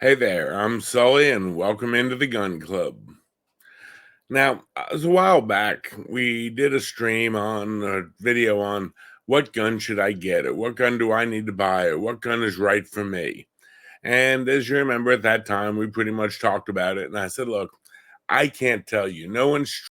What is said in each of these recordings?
Hey there, I'm Sully, and welcome into the Gun Club. Now, it was a while back, we did a stream on a video on what gun should I get, or what gun do I need to buy, or what gun is right for me. And as you remember, at that time, we pretty much talked about it. And I said, look, I can't tell you. No one's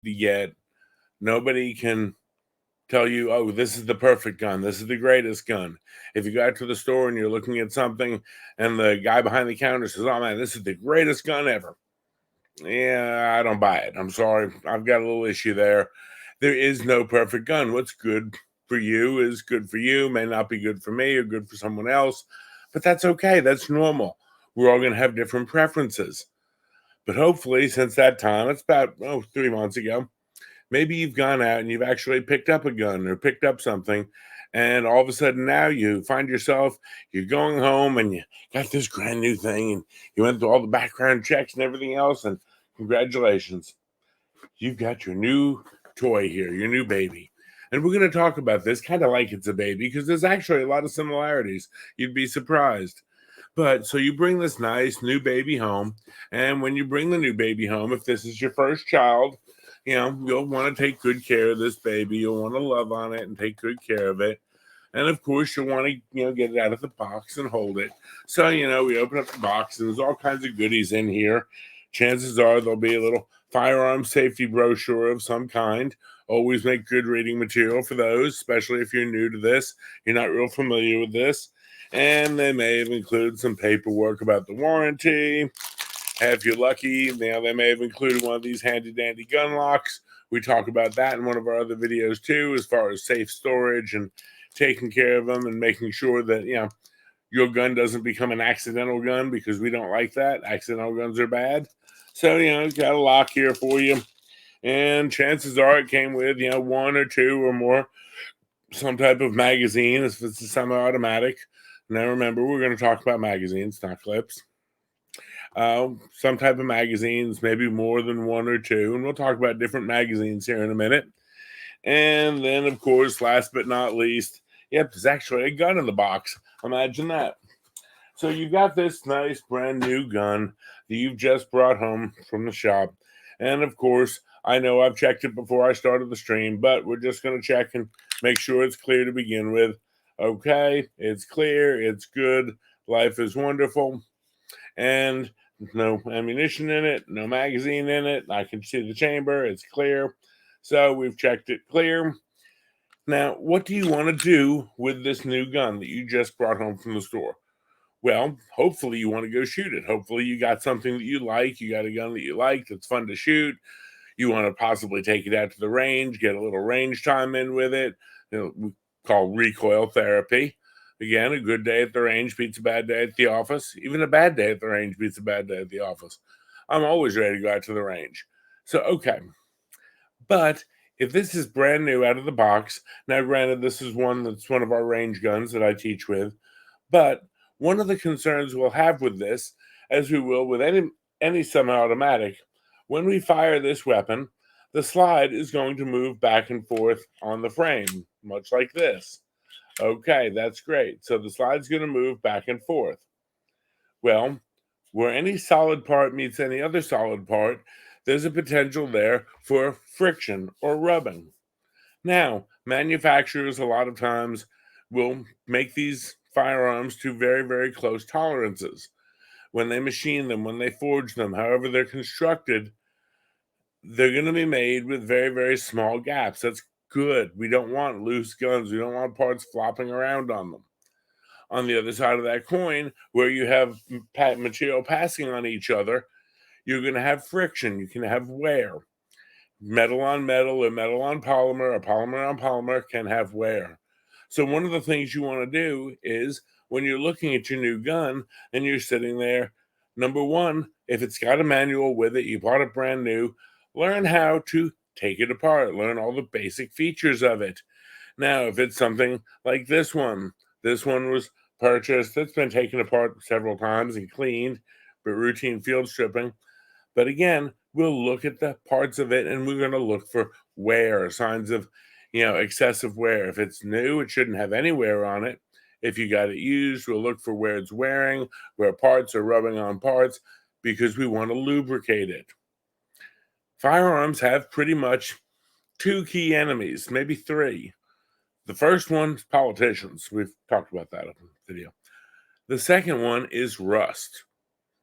yet. Nobody can tell you, oh, this is the perfect gun. This is the greatest gun. If you go out to the store and you're looking at something and the guy behind the counter says, oh man, this is the greatest gun ever. Yeah, I don't buy it. I'm sorry. I've got a little issue there. There is no perfect gun. What's good for you is good for you, may not be good for me or good for someone else, but that's okay. That's normal. We're all going to have different preferences. But hopefully, since that time, it's about 3 months ago, maybe you've gone out and you've actually picked up a gun or picked up something, and all of a sudden now you find yourself, you're going home and you got this brand new thing, and you went through all the background checks and everything else, and congratulations, you've got your new toy here, your new baby. And we're going to talk about this kind of like it's a baby, because there's actually a lot of similarities. You'd be surprised. But so you bring this nice new baby home, and when you bring the new baby home, if this is your first child, you'll want to take good care of this baby. You'll want to love on it and take good care of it. And of course, you'll want to, get it out of the box and hold it. So, we open up the box and there's all kinds of goodies in here. Chances are there'll be a little firearm safety brochure of some kind. Always make good reading material for those, especially if you're new to this, you're not real familiar with this. And they may have included some paperwork about the warranty. If you're lucky, they may have included one of these handy dandy gun locks. We talk about that in one of our other videos too, as far as safe storage and taking care of them and making sure that, your gun doesn't become an accidental gun, because we don't like that. Accidental guns are bad. So, got a lock here for you. And chances are it came with, one or two or more, some type of magazine if it's a semi-automatic. Now remember, we're going to talk about magazines, not clips. Some type of magazines, maybe more than one or two, and we'll talk about different magazines here in a minute. And then, of course, last but not least, yep, there's actually a gun in the box. Imagine that. So you've got this nice brand new gun that you've just brought home from the shop. And of course, I know I've checked it before I started the stream, but we're just going to check and make sure it's clear to begin with. Okay, it's clear, it's good, life is wonderful, and no ammunition in it, no magazine in it. I can see the chamber, it's clear. So we've checked it clear. Now, what do you want to do with this new gun that you just brought home from the store? Well, hopefully you want to go shoot it. Hopefully you got something that you like. You got a gun that you like that's fun to shoot. You want to possibly take it out to the range, get a little range time in with it. We call recoil therapy. Again, a good day at the range beats a bad day at the office. Even a bad day at the range beats a bad day at the office. I'm always ready to go out to the range. So, okay. But if this is brand new out of the box, now granted, this is one that's one of our range guns that I teach with, but one of the concerns we'll have with this, as we will with any semi-automatic, when we fire this weapon, the slide is going to move back and forth on the frame, much like this. Okay, that's great. So the slide's going to move back and forth. Well, where any solid part meets any other solid part, there's a potential there for friction or rubbing. Now, manufacturers a lot of times will make these firearms to very, very close tolerances. When they machine them, when they forge them, however they're constructed, they're going to be made with very, very small gaps. That's good. We don't want loose guns. We don't want parts flopping around on them. On the other side of that coin, where you have material passing on each other, you're going to have friction. You can have wear. Metal on metal or metal on polymer or polymer on polymer can have wear. So one of the things you want to do is, when you're looking at your new gun and you're sitting there, number one, if it's got a manual with it, you bought it brand new, learn how to take it apart, learn all the basic features of it. Now, if it's something like this one was purchased that's been taken apart several times and cleaned, but routine field stripping. But again, we'll look at the parts of it and we're going to look for wear, signs of, excessive wear. If it's new, it shouldn't have any wear on it. If you got it used, we'll look for where it's wearing, where parts are rubbing on parts, because we want to lubricate it. Firearms have pretty much two key enemies, maybe three. The first one is politicians. We've talked about that in the video. The second one is rust.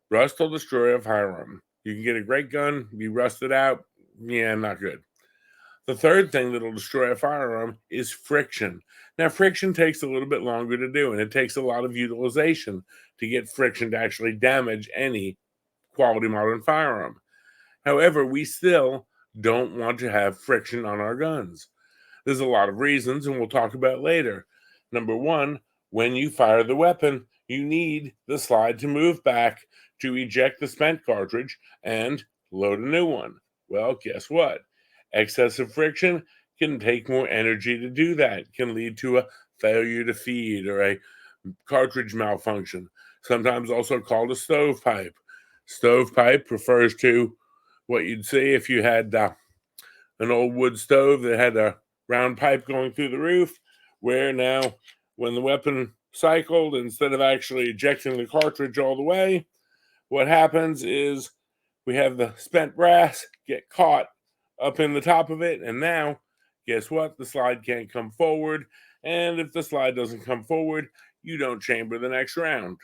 Rust will destroy a firearm. You can get a great gun, you rust it out, not good. The third thing that'll destroy a firearm is friction. Now, friction takes a little bit longer to do, and it takes a lot of utilization to get friction to actually damage any quality modern firearm. However, we still don't want to have friction on our guns. There's a lot of reasons, and we'll talk about later. Number one, when you fire the weapon, you need the slide to move back to eject the spent cartridge and load a new one. Well, guess what? Excessive friction can take more energy to do that. It can lead to a failure to feed or a cartridge malfunction, sometimes also called a stovepipe. Stovepipe refers to what you'd see if you had an old wood stove that had a round pipe going through the roof, where now when the weapon cycled, instead of actually ejecting the cartridge all the way, what happens is we have the spent brass get caught up in the top of it, and now guess what? The slide can't come forward, and if the slide doesn't come forward, you don't chamber the next round.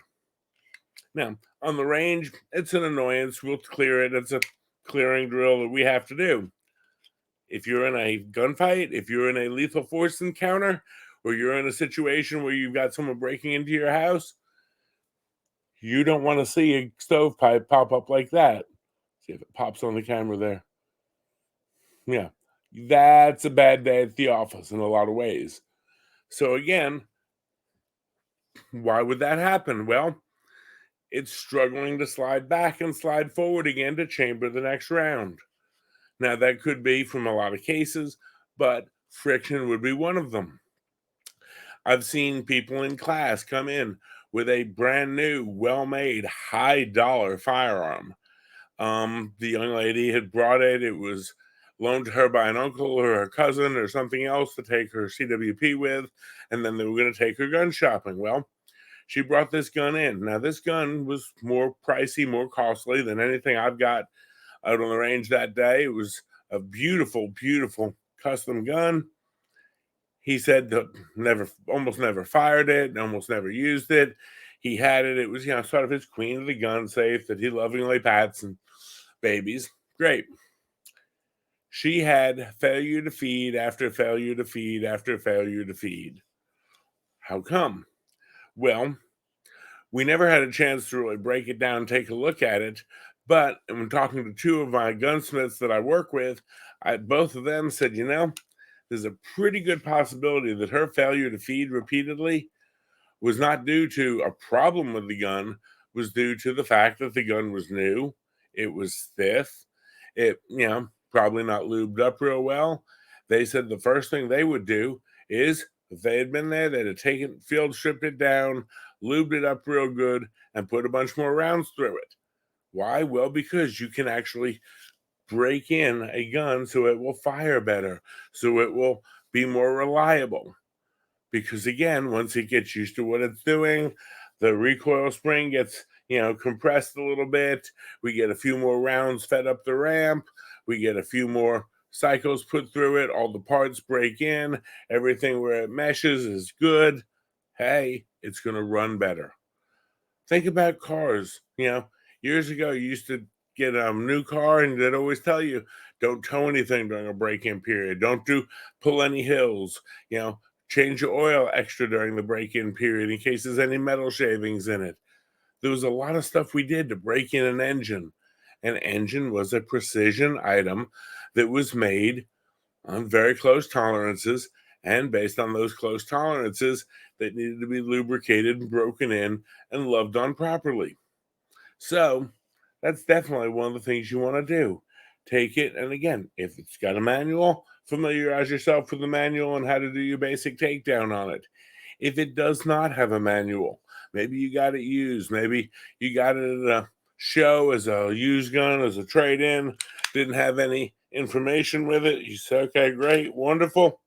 Now, on the range, it's an annoyance. We'll clear it. It's a clearing drill that we have to do. If you're in a gunfight, if you're in a lethal force encounter, or you're in a situation where you've got someone breaking into your house, you don't want to see a stovepipe pop up like that. See if it pops on the camera there. Yeah, that's a bad day at the office in a lot of ways. So again, why would that happen? Well, it's struggling to slide back and slide forward again to chamber the next round. Now, that could be from a lot of cases, but friction would be one of them. I've seen people in class come in with a brand new, well-made, high-dollar firearm. The young lady had brought it. It was loaned to her by an uncle or a cousin or something else to take her CWP with, and then they were going to take her gun shopping. Well, she brought this gun in. Now, this gun was more pricey, more costly than anything I've got out on the range that day. It was a beautiful, beautiful custom gun. He said that almost never fired it, almost never used it. He had it. It was, sort of his queen of the gun safe that he lovingly pats and babies. Great. She had failure to feed after failure to feed after failure to feed. How come? Well, we never had a chance to really break it down and take a look at it. But when talking to two of my gunsmiths that I work with, both of them said, there's a pretty good possibility that her failure to feed repeatedly was not due to a problem with the gun, was due to the fact that the gun was new, it was stiff, it, probably not lubed up real well. They said the first thing they would do is, if they had been there, they'd have taken field, stripped it down, lubed it up real good, and put a bunch more rounds through it. Why? Well, because you can actually break in a gun so it will fire better, so it will be more reliable. Because again, once it gets used to what it's doing, the recoil spring gets, compressed a little bit. We get a few more rounds fed up the ramp. We get a few more cycles put through it. All the parts break in. Everything where it meshes is good. Hey, it's going to run better. Think about cars. Years ago, you used to get a new car and they'd always tell you, don't tow anything during a break-in period. Don't pull any hills. Change your oil extra during the break-in period in case there's any metal shavings in it. There was a lot of stuff we did to break in an engine. An engine was a precision item that was made on very close tolerances, and based on those close tolerances, that needed to be lubricated and broken in and loved on properly. So that's definitely one of the things you want to do. Take it, and again, if it's got a manual, familiarize yourself with the manual and how to do your basic takedown on it. If it does not have a manual, Maybe you got it used. Maybe you got it at a show as a used gun, as a trade-in, didn't have any information with it. You say, okay, great, wonderful.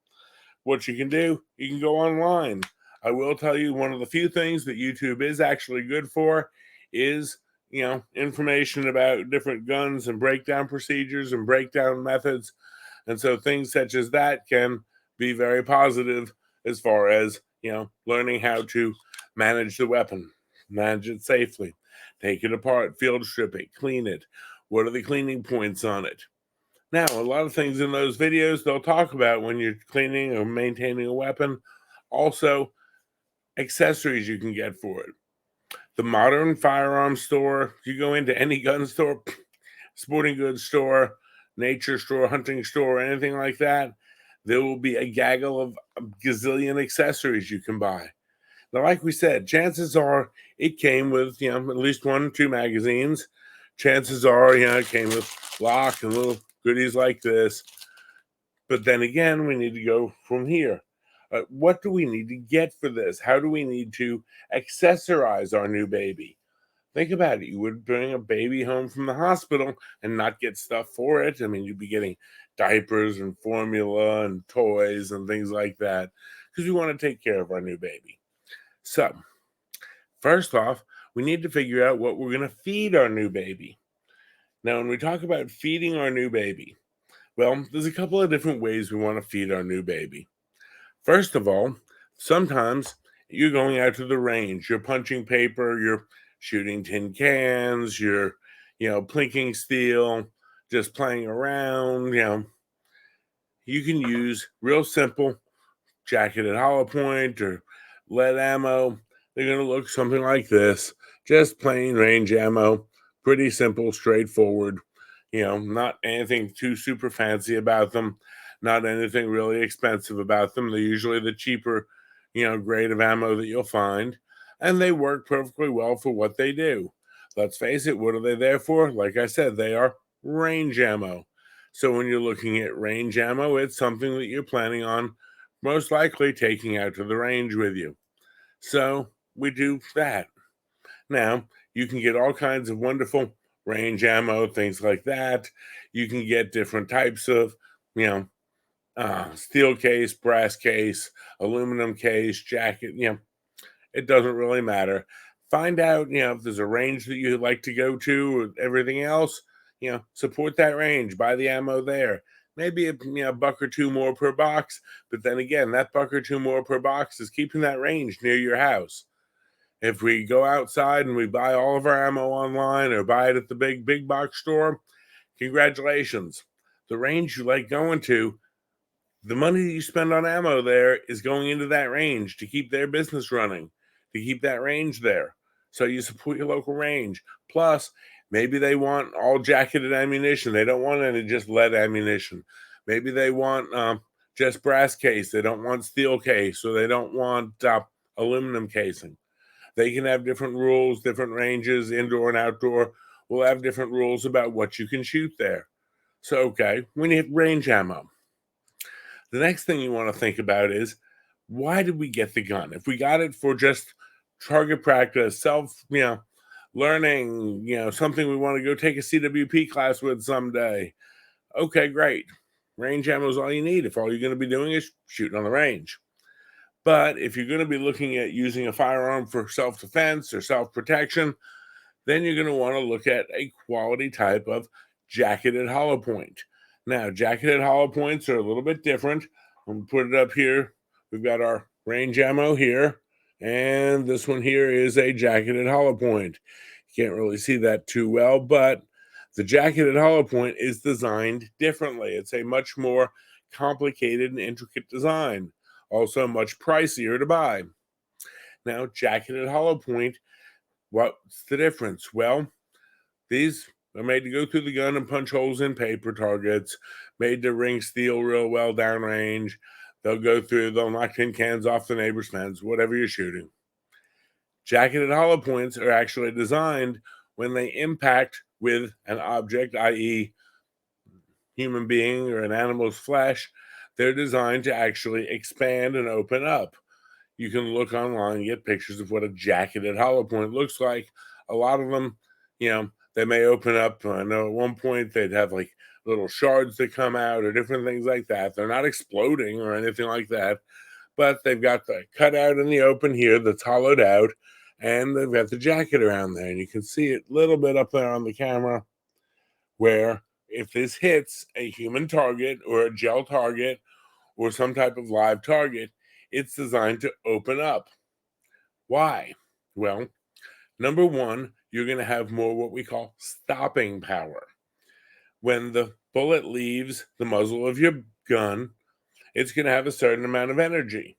What you can do, you can go online. I will tell you, one of the few things that YouTube is actually good for is, information about different guns and breakdown procedures and breakdown methods. And so things such as that can be very positive as far as, learning how to manage the weapon, manage it safely, take it apart, field strip it, clean it. What are the cleaning points on it? Now, a lot of things in those videos they'll talk about when you're cleaning or maintaining a weapon, also accessories you can get for it. The modern firearm store, you go into any gun store, sporting goods store, nature store, hunting store, anything like that, there will be a gaggle of a gazillion accessories you can buy. Now, like we said, chances are it came with, at least 1 or 2 magazines. Chances are, it came with lock and little goodies like this. But then again, we need to go from here. What do we need to get for this? How do we need to accessorize our new baby? Think about it. You would bring a baby home from the hospital and not get stuff for it. I mean, you'd be getting diapers and formula and toys and things like that because we want to take care of our new baby. So, first off, we need to figure out what we're going to feed our new baby. Now, when we talk about feeding our new baby, well, there's a couple of different ways we want to feed our new baby. First of all, sometimes you're going out to the range, you're punching paper, you're shooting tin cans, you're, plinking steel, just playing around, you can use real simple jacketed hollow point or lead ammo. They're going to look something like this, just plain range ammo, pretty simple, straightforward, not anything too super fancy about them, not anything really expensive about them. They're usually the cheaper, grade of ammo that you'll find, and they work perfectly well for what they do. Let's face it, what are they there for? Like I said, they are range ammo. So when you're looking at range ammo, it's something that you're planning on most likely taking out to the range with you. So we do that. Now, you can get all kinds of wonderful range ammo, things like that. You can get different types of, steel case, brass case, aluminum case, jacket, it doesn't really matter. Find out, if there's a range that you like to go to or everything else, support that range, buy the ammo there. Maybe a buck or two more per box, but then again, that buck or two more per box is keeping that range near your house. If we go outside and we buy all of our ammo online or buy it at the big box store, congratulations. The range you like going to, the money that you spend on ammo there is going into that range to keep their business running, to keep that range there. So you support your local range. Plus, maybe they want all jacketed ammunition. They don't want any just lead ammunition. Maybe they want just brass case. They don't want steel case, or they don't want aluminum casing. They can have different rules, different ranges, indoor and outdoor. We'll have different rules about what you can shoot there. So, okay, we need range ammo. The next thing you want to think about is, why did we get the gun? If we got it for just target practice, self, learning, something we want to go take a CWP class with someday, okay, great. Range ammo is all you need if all you're going to be doing is shooting on the range. But if you're going to be looking at using a firearm for self-defense or self-protection, then you're going to want to look at a quality type of jacketed hollow point. Now, jacketed hollow points are a little bit different. I'm going to put it up here. We've got our range ammo here, and this one here is a jacketed hollow point. You can't really see that too well, but the jacketed hollow point is designed differently. It's a much more complicated and intricate design, also much pricier to buy. Now, jacketed hollow point, what's the difference? Well, these are made to go through the gun and punch holes in paper targets, made to ring steel real well downrange. They'll knock tin cans off the neighbor's fence, whatever you're shooting. Jacketed hollow points are actually designed when they impact with an object, i.e., human being or an animal's flesh. They're designed to actually expand and open up. You can look online and get pictures of what a jacketed hollow point looks like. A lot of them, they may open up. I know at one point they'd have like little shards that come out or different things like that. They're not exploding or anything like that, but they've got the cutout in the open here that's hollowed out, and they've got the jacket around there. And you can see it a little bit up there on the camera where if this hits a human target or a gel target or some type of live target, it's designed to open up. Why? Well, number one, you're going to have more what we call stopping power. When the bullet leaves the muzzle of your gun, it's going to have a certain amount of energy.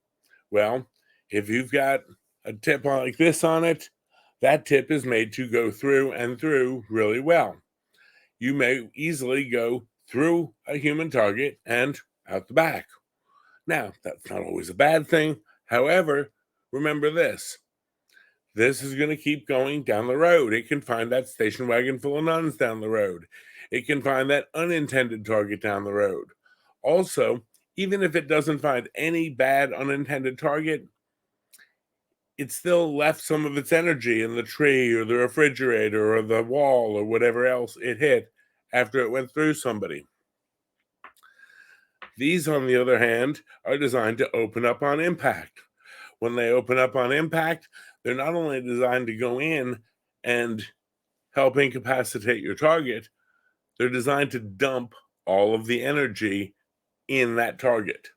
Well, if you've got a tip like this on it, that tip is made to go through and through really well. You may easily go through a human target and out the back. Now, that's not always a bad thing. However, remember this. This is going to keep going down the road. It can find that station wagon full of nuns down the road. It can find that unintended target down the road. Also, even if it doesn't find any bad unintended target, it still left some of its energy in the tree or the refrigerator or the wall or whatever else it hit after it went through somebody. These, on the other hand, are designed to open up on impact. When they open up on impact, they're not only designed to go in and help incapacitate your target, they're designed to dump all of the energy in that target.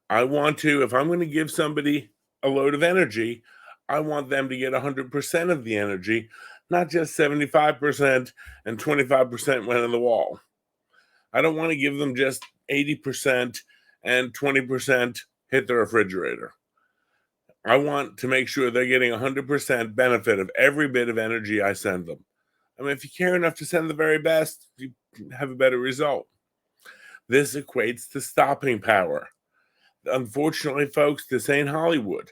If I'm going to give somebody a load of energy, I want them to get 100% of the energy, not just 75% and 25% went in the wall. I don't want to give them just 80% and 20% hit the refrigerator. I want to make sure they're getting 100% benefit of every bit of energy I send them. I mean, if you care enough to send the very best, you have a better result. This equates to stopping power. Unfortunately, folks, this ain't Hollywood.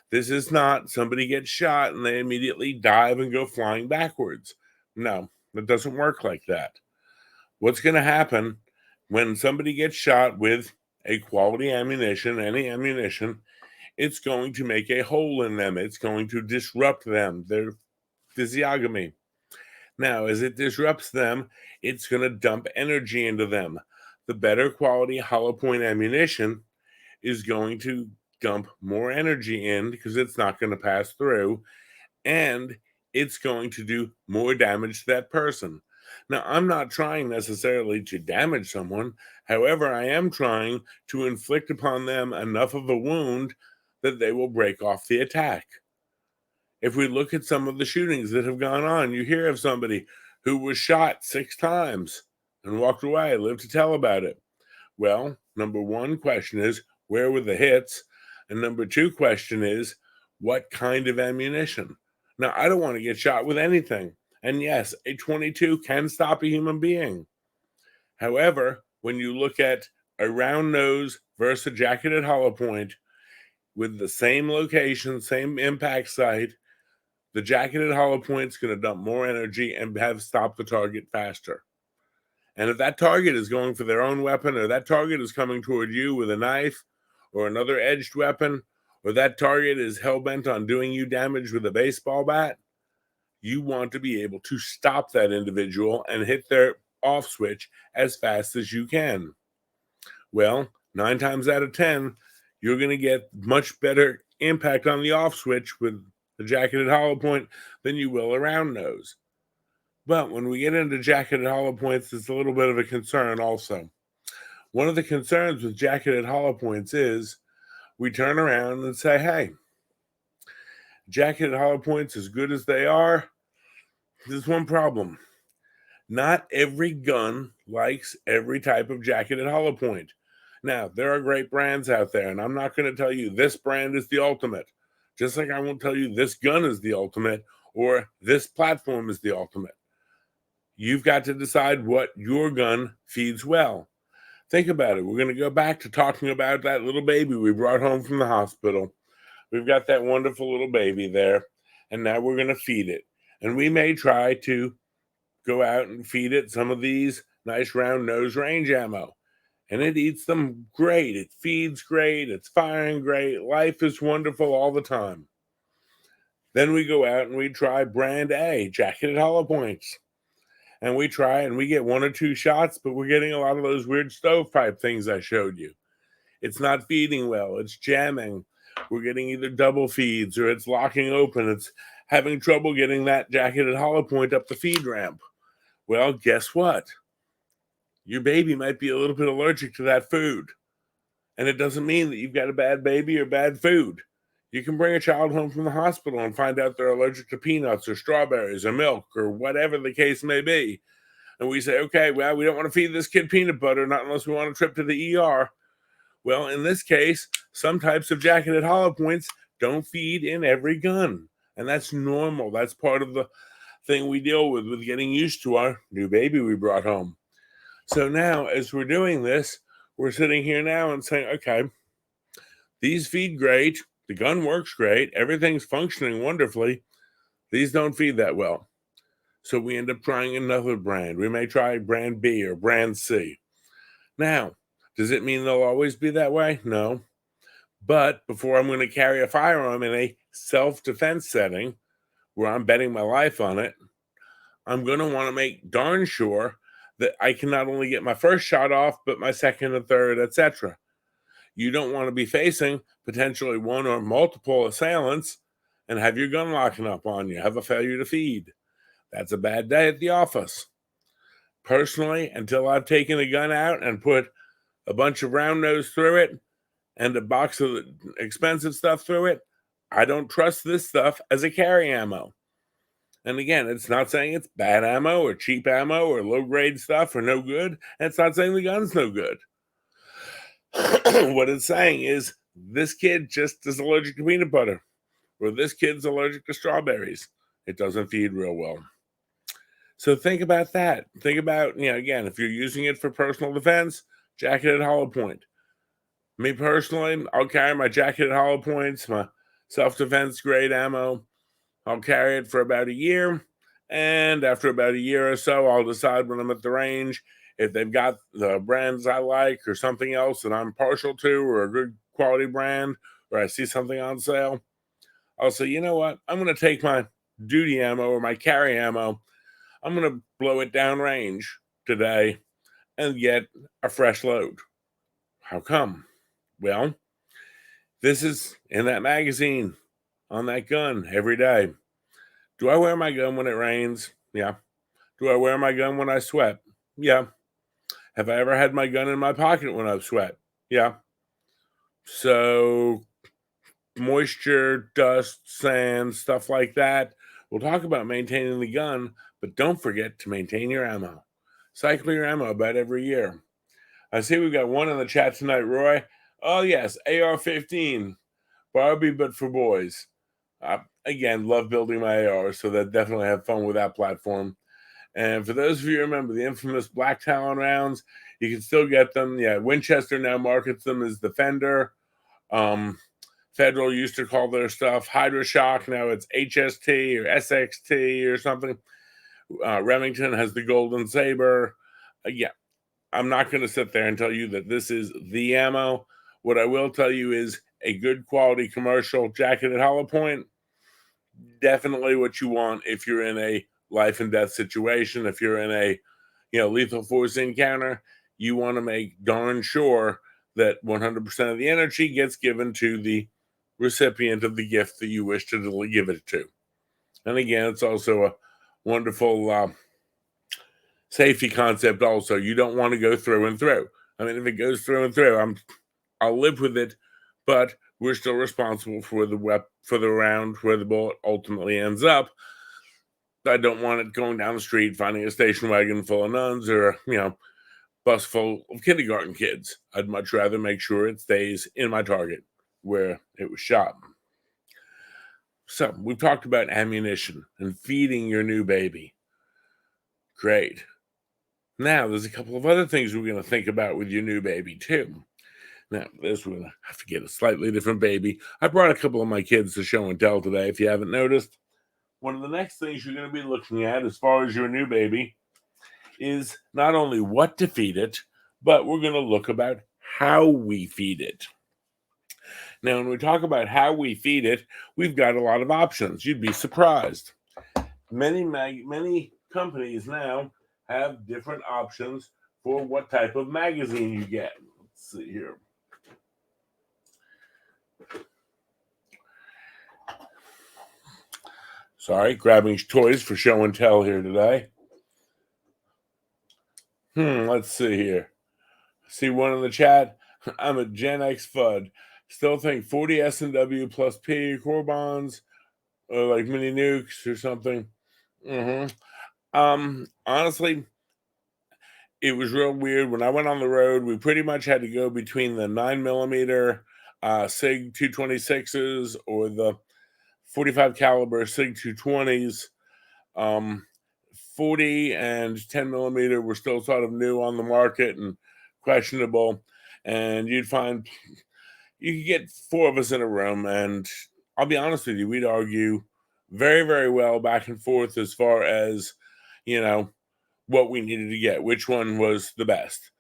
This is not somebody gets shot and they immediately dive and go flying backwards. No, it doesn't work like that. What's going to happen when somebody gets shot with a quality ammunition, any ammunition, it's going to make a hole in them. It's going to disrupt them, their physiognomy. Now, as it disrupts them, it's going to dump energy into them. The better quality hollow point ammunition is going to dump more energy in because it's not going to pass through, and it's going to do more damage to that person. Now, I'm not trying necessarily to damage someone. However, I am trying to inflict upon them enough of a wound that they will break off the attack. If we look at some of the shootings that have gone on, you hear of somebody who was shot 6 times and walked away, lived to tell about it. Well, number one question is, where were the hits? And number two question is, what kind of ammunition? Now, I don't want to get shot with anything. And yes, a 22 can stop a human being. However, when you look at a round nose versus a jacketed hollow point with the same location, same impact site, the jacketed hollow point is going to dump more energy and have stopped the target faster. And if that target is going for their own weapon, or that target is coming toward you with a knife or another edged weapon, or that target is hell-bent on doing you damage with a baseball bat, you want to be able to stop that individual and hit their off switch as fast as you can. Well, 9 times out of 10, you're going to get much better impact on the off switch with the jacketed hollow point than you will a round nose. But when we get into jacketed hollow points, it's a little bit of a concern also. One of the concerns with jacketed hollow points is we turn around and say, hey, jacketed hollow points, as good as they are, there's one problem. Not every gun likes every type of jacketed hollow point. Now, there are great brands out there, and I'm not going to tell you this brand is the ultimate, just like I won't tell you this gun is the ultimate or this platform is the ultimate. You've got to decide what your gun feeds well. Think about it. We're going to go back to talking about that little baby we brought home from the hospital. We've got that wonderful little baby there, and now we're going to feed it. And we may try to go out and feed it some of these nice round nose range ammo. and it eats them great. It feeds great. It's firing great. Life is wonderful all the time. Then we go out and we try brand A, jacketed hollow points. And we try and we get 1 or 2 shots, but we're getting a lot of those weird stovepipe things I showed you. It's not feeding well. It's jamming. We're getting either double feeds or it's locking open. It's having trouble getting that jacketed hollow point up the feed ramp. Well, guess what? Your baby might be a little bit allergic to that food. And it doesn't mean that you've got a bad baby or bad food. You can bring a child home from the hospital and find out they're allergic to peanuts or strawberries or milk or whatever the case may be. And we say, okay, well, we don't want to feed this kid peanut butter, not unless we want a trip to the ER. Well, in this case, some types of jacketed hollow points don't feed in every gun. And that's normal. That's part of the thing we deal with getting used to our new baby we brought home. So now, as we're doing this, we're sitting here now and saying, okay, these feed great. The gun works great. Everything's functioning wonderfully. These don't feed that well. So we end up trying another brand. We may try brand B or brand C. Now, does it mean they'll always be that way? No. But before I'm going to carry a firearm in a self-defense setting where I'm betting my life on it, I'm going to want to make darn sure that I can not only get my first shot off, but my second and third, etc. You don't want to be facing potentially one or multiple assailants and have your gun locking up on you, have a failure to feed. That's a bad day at the office. Personally, until I've taken a gun out and put a bunch of round nose through it and a box of expensive stuff through it, I don't trust this stuff as a carry ammo. And again, it's not saying it's bad ammo or cheap ammo or low-grade stuff or no good. And it's not saying the gun's no good. What it's saying is this kid just is allergic to peanut butter, or this kid's allergic to strawberries. It doesn't feed real well. So think about that. Think about, again, if you're using it for personal defense, jacketed hollow point. Me personally, I'll carry my jacketed hollow points, my self-defense grade ammo. I'll carry it for about a year. And after about a year or so, I'll decide when I'm at the range if they've got the brands I like or something else that I'm partial to or a good quality brand, or I see something on sale. I'll say, you know what? I'm going to take my duty ammo or my carry ammo. I'm going to blow it down range today and get a fresh load. How come? Well, this is in that magazine on that gun every day. Do I wear my gun when it rains? Yeah. Do I wear my gun when I sweat? Yeah. Have I ever had my gun in my pocket when I've sweat? Yeah. So moisture, dust, sand, stuff like that. We'll talk about maintaining the gun, but don't forget to maintain your ammo. Cycle your ammo about every year. I see we've got one in the chat tonight, Roy. Oh, yes, AR-15. Barbie, but for boys. Again, love building my AR, so that definitely have fun with that platform. And for those of you who remember the infamous Black Talon rounds, you can still get them. Yeah, Winchester now markets them as Defender. Federal used to call their stuff HydroShock. Now it's HST or SXT or something. Remington has the Golden Saber. Yeah, I'm not going to sit there and tell you that this is the ammo. What I will tell you is a good quality commercial jacketed hollow point. Definitely what you want if you're in a life and death situation. If you're in a lethal force encounter, you want to make darn sure that 100% of the energy gets given to the recipient of the gift that you wish to give it to. And again, it's also a wonderful safety concept also. You don't want to go through and through. I mean, if it goes through and through, I'll live with it, but we're still responsible for the round where the bullet ultimately ends up. I don't want it going down the street, finding a station wagon full of nuns or, bus full of kindergarten kids. I'd much rather make sure it stays in my target where it was shot. So we've talked about ammunition and feeding your new baby. Great. Now there's a couple of other things we're going to think about with your new baby too. Now this one, I have to get a slightly different baby. I brought a couple of my kids to show and tell today, if you haven't noticed. One of the next things you're going to be looking at as far as your new baby is not only what to feed it, but we're going to look about how we feed it. Now, when we talk about how we feed it, we've got a lot of options. You'd be surprised. Many companies now have different options for what type of magazine you get. Let's see here. Sorry, grabbing toys for show and tell here today. Let's see here. See one in the chat. I'm a Gen X FUD. Still think 40 S&W plus P core bonds, or like mini nukes or something. Honestly, it was real weird. When I went on the road, we pretty much had to go between the 9mm SIG 226s or the 45 caliber SIG 220s. 40 and 10mm were still sort of new on the market and questionable. And you'd find you could get four of us in a room, and I'll be honest with you, we'd argue very, very well back and forth as far as, what we needed to get, which one was the best.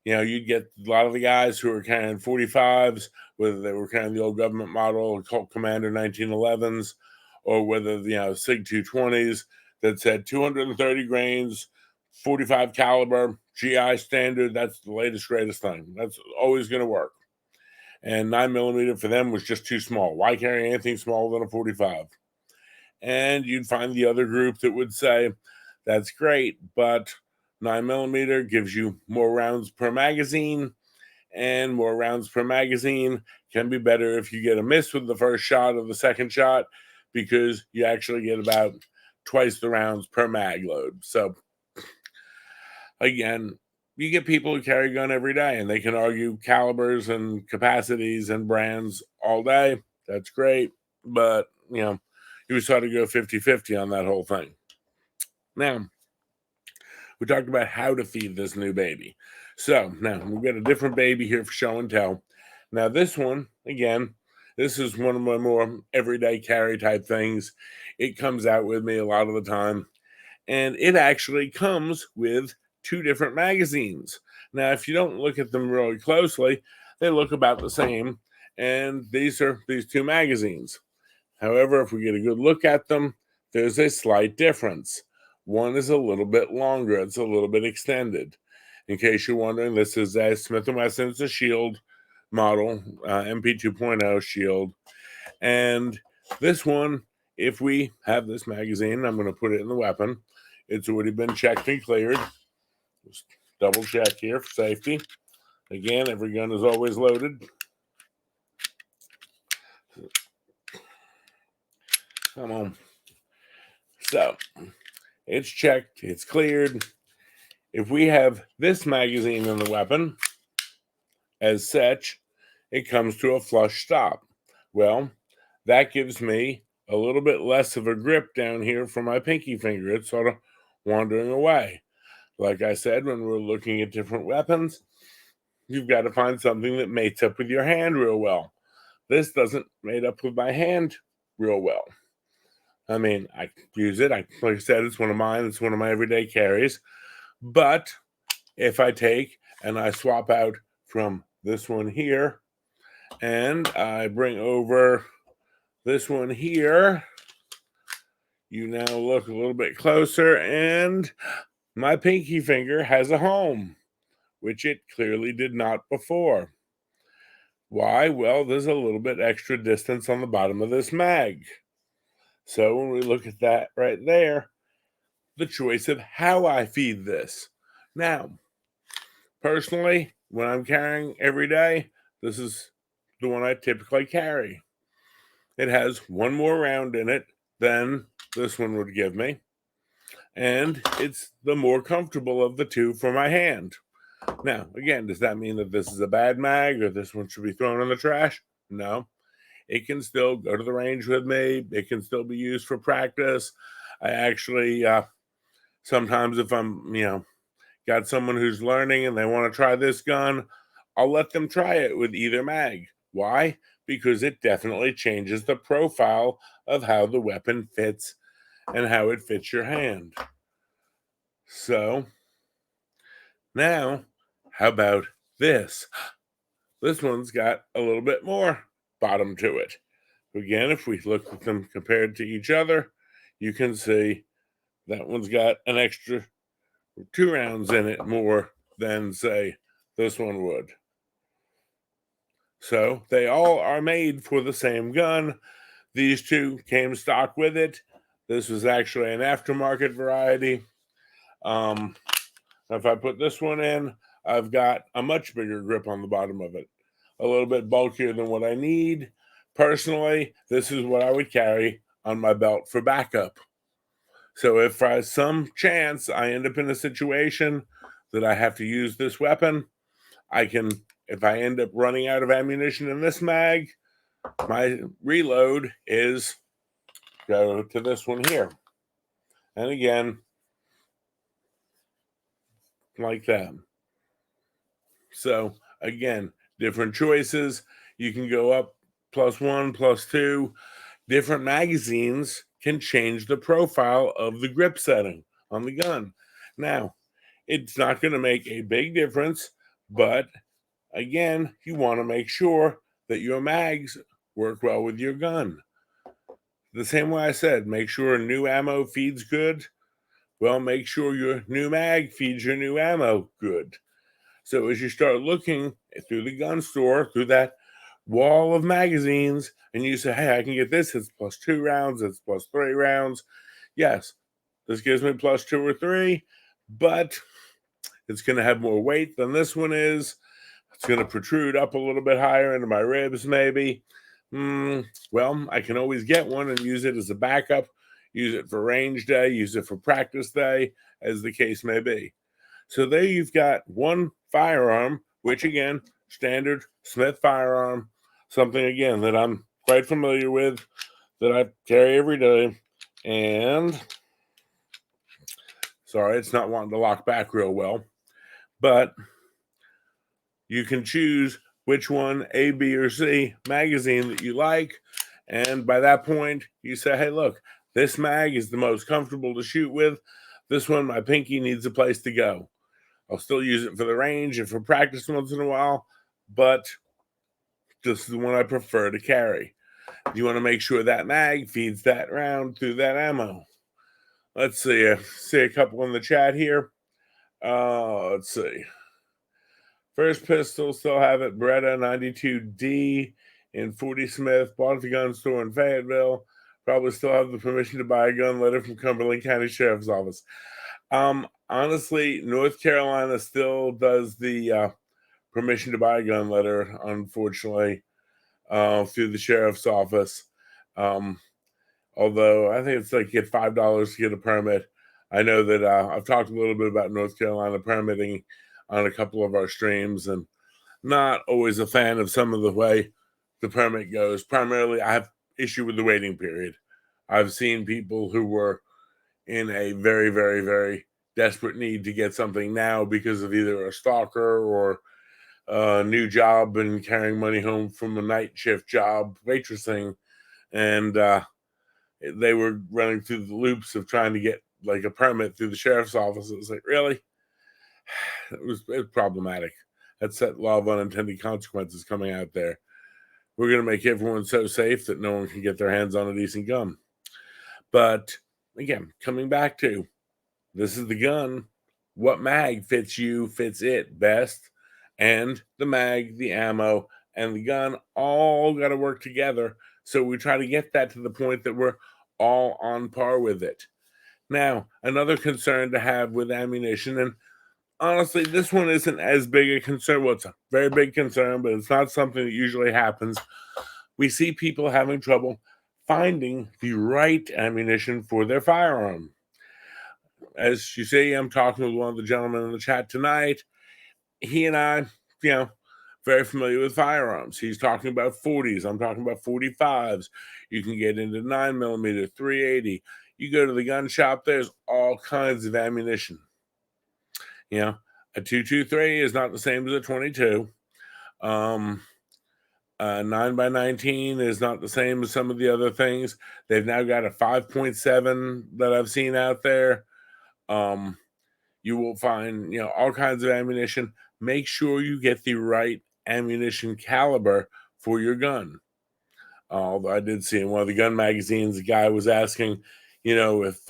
You'd get a lot of the guys who were carrying 45s, whether they were carrying the old government model, Colt Commander 1911s, or whether, SIG 220s that said 230 grains, 45 caliber, GI standard. That's the latest, greatest thing. That's always going to work. And 9mm for them was just too small. Why carry anything smaller than a 45? And you'd find the other group that would say, that's great, but 9mm gives you more rounds per magazine, and more rounds per magazine can be better if you get a miss with the first shot or the second shot, because you actually get about twice the rounds per mag load. So again, you get people who carry a gun every day and they can argue calibers and capacities and brands all day. That's great. But, you sort of go 50-50 on that whole thing. Now, we talked about how to feed this new baby. So now we've got a different baby here for show and tell. Now this one, again, this is one of my more everyday carry type things. It comes out with me a lot of the time. And it actually comes with two different magazines. Now, if you don't look at them really closely, they look about the same. And these are these two magazines. However, if we get a good look at them, there's a slight difference. One is a little bit longer. It's a little bit extended. In case you're wondering, this is a Smith & Wesson. It's a Shield model, MP 2.0 Shield. And this one, if we have this magazine, I'm going to put it in the weapon. It's already been checked and cleared. Just double check here for safety. Again, every gun is always loaded. Come on. So, it's checked. It's cleared. If we have this magazine in the weapon, as such, it comes to a flush stop. Well, that gives me a little bit less of a grip down here for my pinky finger. It's sort of wandering away. Like I said, when we're looking at different weapons, you've got to find something that mates up with your hand real well. This doesn't mate up with my hand real well. I mean, I use it. Like I said, it's one of mine. It's one of my everyday carries. But if I take and I swap out from this one here and I bring over this one here, you now look a little bit closer and my pinky finger has a home, which it clearly did not before. Why? Well, there's a little bit extra distance on the bottom of this mag. So when we look at that right there, the choice of how I feed this. Now, personally, when I'm carrying every day, this is the one I typically carry. It has one more round in it than this one would give me, and it's the more comfortable of the two for my hand. Now, again, does that mean that this is a bad mag or this one should be thrown in the trash? No. It can still go to the range with me. It can still be used for practice. I actually, sometimes if I'm, got someone who's learning and they want to try this gun, I'll let them try it with either mag. Why? Because it definitely changes the profile of how the weapon fits and how it fits your hand. So now, How about this? This one's got a little bit more bottom to it. Again, if we look at them compared to each other, you can see that one's got an extra 2 rounds in it more than, say, this one would. So they all are made for the same gun. These two came stock with it. This was actually an aftermarket variety. If I put this one in, I've got a much bigger grip on the bottom of it, a little bit bulkier than what I need. Personally, this is what I would carry on my belt for backup. So if by some chance I end up in a situation that I have to use this weapon, I can, if I end up running out of ammunition in this mag, my reload is go to this one here. And again, like that. So again, different choices. You can go up +1, +2. Different magazines can change the profile of the grip setting on the gun. Now, it's not going to make a big difference, but again, you want to make sure that your mags work well with your gun. The same way I said, make sure new ammo feeds good. Well, make sure your new mag feeds your new ammo good. So as you start looking through the gun store, through that wall of magazines, and you say, hey, I can get this, it's +2 rounds, it's +3 rounds. Yes, this gives me +2 or 3, but it's going to have more weight than this one is. It's going to protrude up a little bit higher into my ribs, maybe. Well, I can always get one and use it as a backup, use it for range day, use it for practice day, as the case may be. So there you've got one firearm, which again, standard Smith firearm, something again that I'm quite familiar with, that I carry every day. And sorry, it's not wanting to lock back real well, but you can choose which one, A, B, or C magazine that you like. And by that point, you say, hey, look, this mag is the most comfortable to shoot with. This one, my pinky needs a place to go. I'll still use it for the range and for practice once in a while, but this is the one I prefer to carry. You want to make sure that mag feeds that round through that ammo. Let's see a couple in the chat here. Let's see. First pistol, still have it. Beretta 92D in 40 Smith. Bought at the gun store in Fayetteville. Probably still have the permission to buy a gun letter from Cumberland County Sheriff's Office. Honestly, North Carolina still does the permission to buy a gun letter, unfortunately, through the sheriff's office. Although I think it's like get $5 to get a permit. I know that I've talked a little bit about North Carolina permitting on a couple of our streams, and not always a fan of some of the way the permit goes. Primarily, I have issue with the waiting period. I've seen people who were in a very, very, very desperate need to get something now because of either a stalker or a new job and carrying money home from a night shift job waitressing, and they were running through the loops of trying to get like a permit through the sheriff's office. It was like, really? It was problematic. That's that law of unintended consequences coming out there. We're going to make everyone so safe that no one can get their hands on a decent gun. But again, coming back to, this is the gun. What mag fits you, fits it best. And the mag, the ammo, and the gun all got to work together. So we try to get that to the point that we're all on par with it. Now, another concern to have with ammunition, and honestly, this one isn't as big a concern. Well, it's a very big concern, but it's not something that usually happens. We see people having trouble finding the right ammunition for their firearm. As you see, I'm talking with one of the gentlemen in the chat tonight. He and I, very familiar with firearms. He's talking about 40s. I'm talking about 45s. You can get into 9mm, 380. You go to the gun shop, there's all kinds of ammunition. A 223 is not the same as a 22. 9x19 is not the same as some of the other things. They've now got a 5.7 that I've seen out there. You will find, all kinds of ammunition. Make sure you get the right ammunition caliber for your gun. Although I did see in one of the gun magazines, the guy was asking, if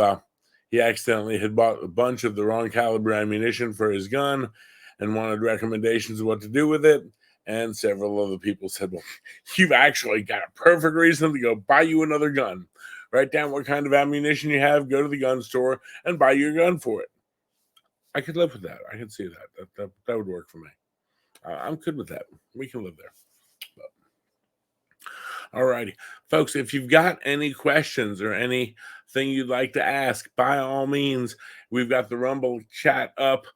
he accidentally had bought a bunch of the wrong caliber ammunition for his gun and wanted recommendations of what to do with it. And several other people said, well, you've actually got a perfect reason to go buy you another gun. Write down what kind of ammunition you have, go to the gun store, and buy your gun for it. I could live with that. I could see that. That would work for me. I'm good with that. We can live there. All righty. Folks, if you've got any questions or anything you'd like to ask, by all means, we've got the Rumble chat up.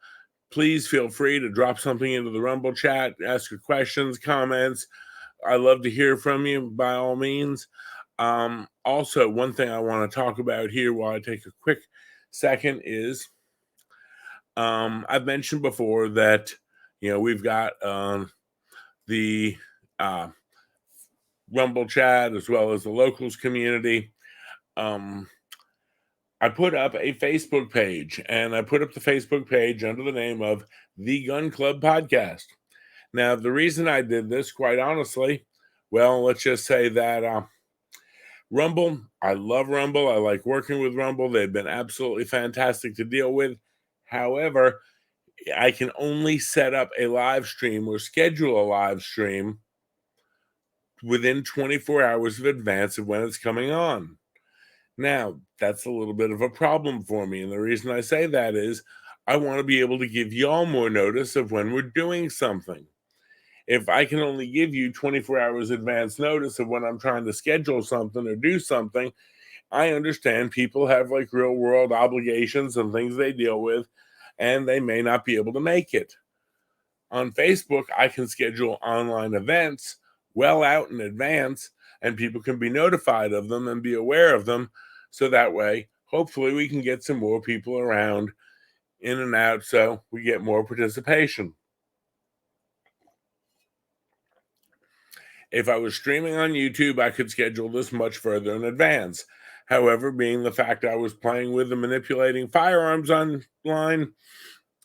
Please feel free to drop something into the Rumble chat, ask your questions, comments. I love to hear from you, by all means. Also, one thing I want to talk about here while I take a quick second is I've mentioned before that, we've got the Rumble chat as well as the locals community. I put up a Facebook page, and I put up the Facebook page under the name of the Gun Club Podcast. Now, the reason I did this, quite honestly, well, let's just say that Rumble, I love Rumble. I like working with Rumble. They've been absolutely fantastic to deal with. However, I can only set up a live stream or schedule a live stream within 24 hours of advance of when it's coming on. Now, that's a little bit of a problem for me. And the reason I say that is I want to be able to give y'all more notice of when we're doing something. If I can only give you 24 hours advance notice of when I'm trying to schedule something or do something, I understand people have like real world obligations and things they deal with, and they may not be able to make it. On Facebook, I can schedule online events well out in advance, and people can be notified of them and be aware of them. So that way, hopefully, we can get some more people around in and out so we get more participation. If I was streaming on YouTube, I could schedule this much further in advance. However, being the fact I was playing with and manipulating firearms online,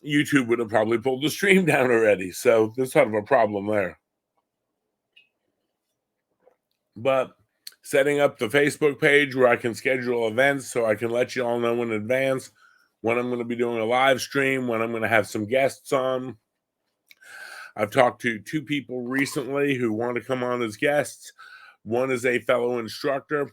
YouTube would have probably pulled the stream down already. So there's sort of a problem there. But setting up the Facebook page where I can schedule events so I can let you all know in advance when I'm going to be doing a live stream, when I'm going to have some guests on. I've talked to 2 people recently who want to come on as guests. One is a fellow instructor,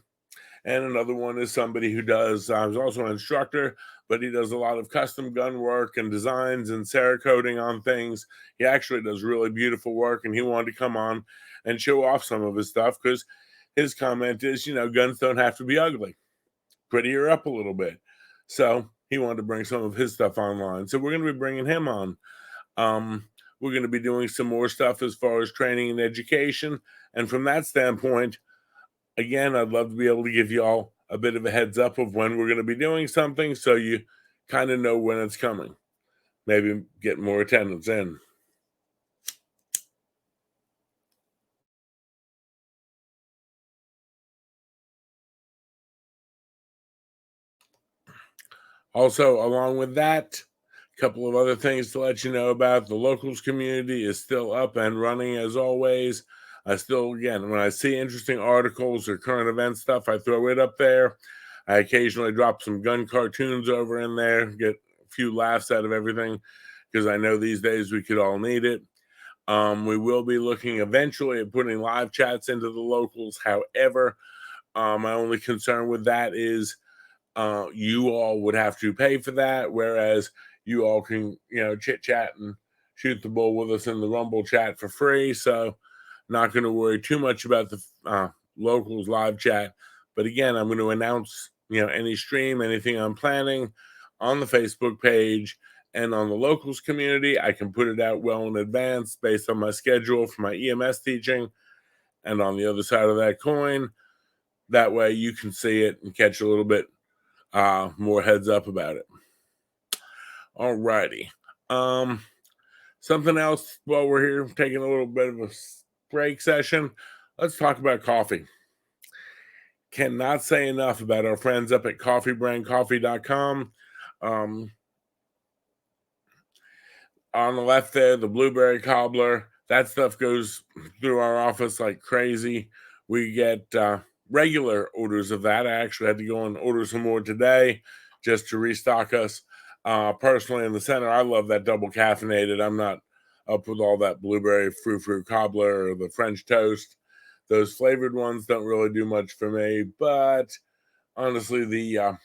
and another one is somebody who does, he's also an instructor, but he does a lot of custom gun work and designs and Cerakoting on things. He actually does really beautiful work, and he wanted to come on and show off some of his stuff because his comment is, guns don't have to be ugly. Prettier up a little bit. So he wanted to bring some of his stuff online. So we're going to be bringing him on. We're going to be doing some more stuff as far as training and education. And from that standpoint, again, I'd love to be able to give you all a bit of a heads up of when we're going to be doing something so you kind of know when it's coming. Maybe get more attendance in. Also, along with that, a couple of other things to let you know about. The locals community is still up and running as always. I still, again, when I see interesting articles or current event stuff, I throw it up there. I occasionally drop some gun cartoons over in there, get a few laughs out of everything, because I know these days we could all need it. We will be looking eventually at putting live chats into the locals. However, my only concern with that is you all would have to pay for that, whereas you all can, chit chat and shoot the bull with us in the Rumble chat for free. So, not going to worry too much about the locals live chat. But again, I'm going to announce, any stream, anything I'm planning on the Facebook page and on the locals community. I can put it out well in advance based on my schedule for my EMS teaching. And on the other side of that coin, that way you can see it and catch a little bit more heads up about it. All righty. Something else while we're here, taking a little bit of a break session. Let's talk about coffee. Cannot say enough about our friends up at coffeebrandcoffee.com. On the left there, the blueberry cobbler. That stuff goes through our office like crazy. We get regular orders of that. I actually had to go and order some more today just to restock us. Personally, in the center, I love that double caffeinated. I'm not up with all that blueberry frou-frou cobbler or the French toast. Those flavored ones don't really do much for me, but honestly, the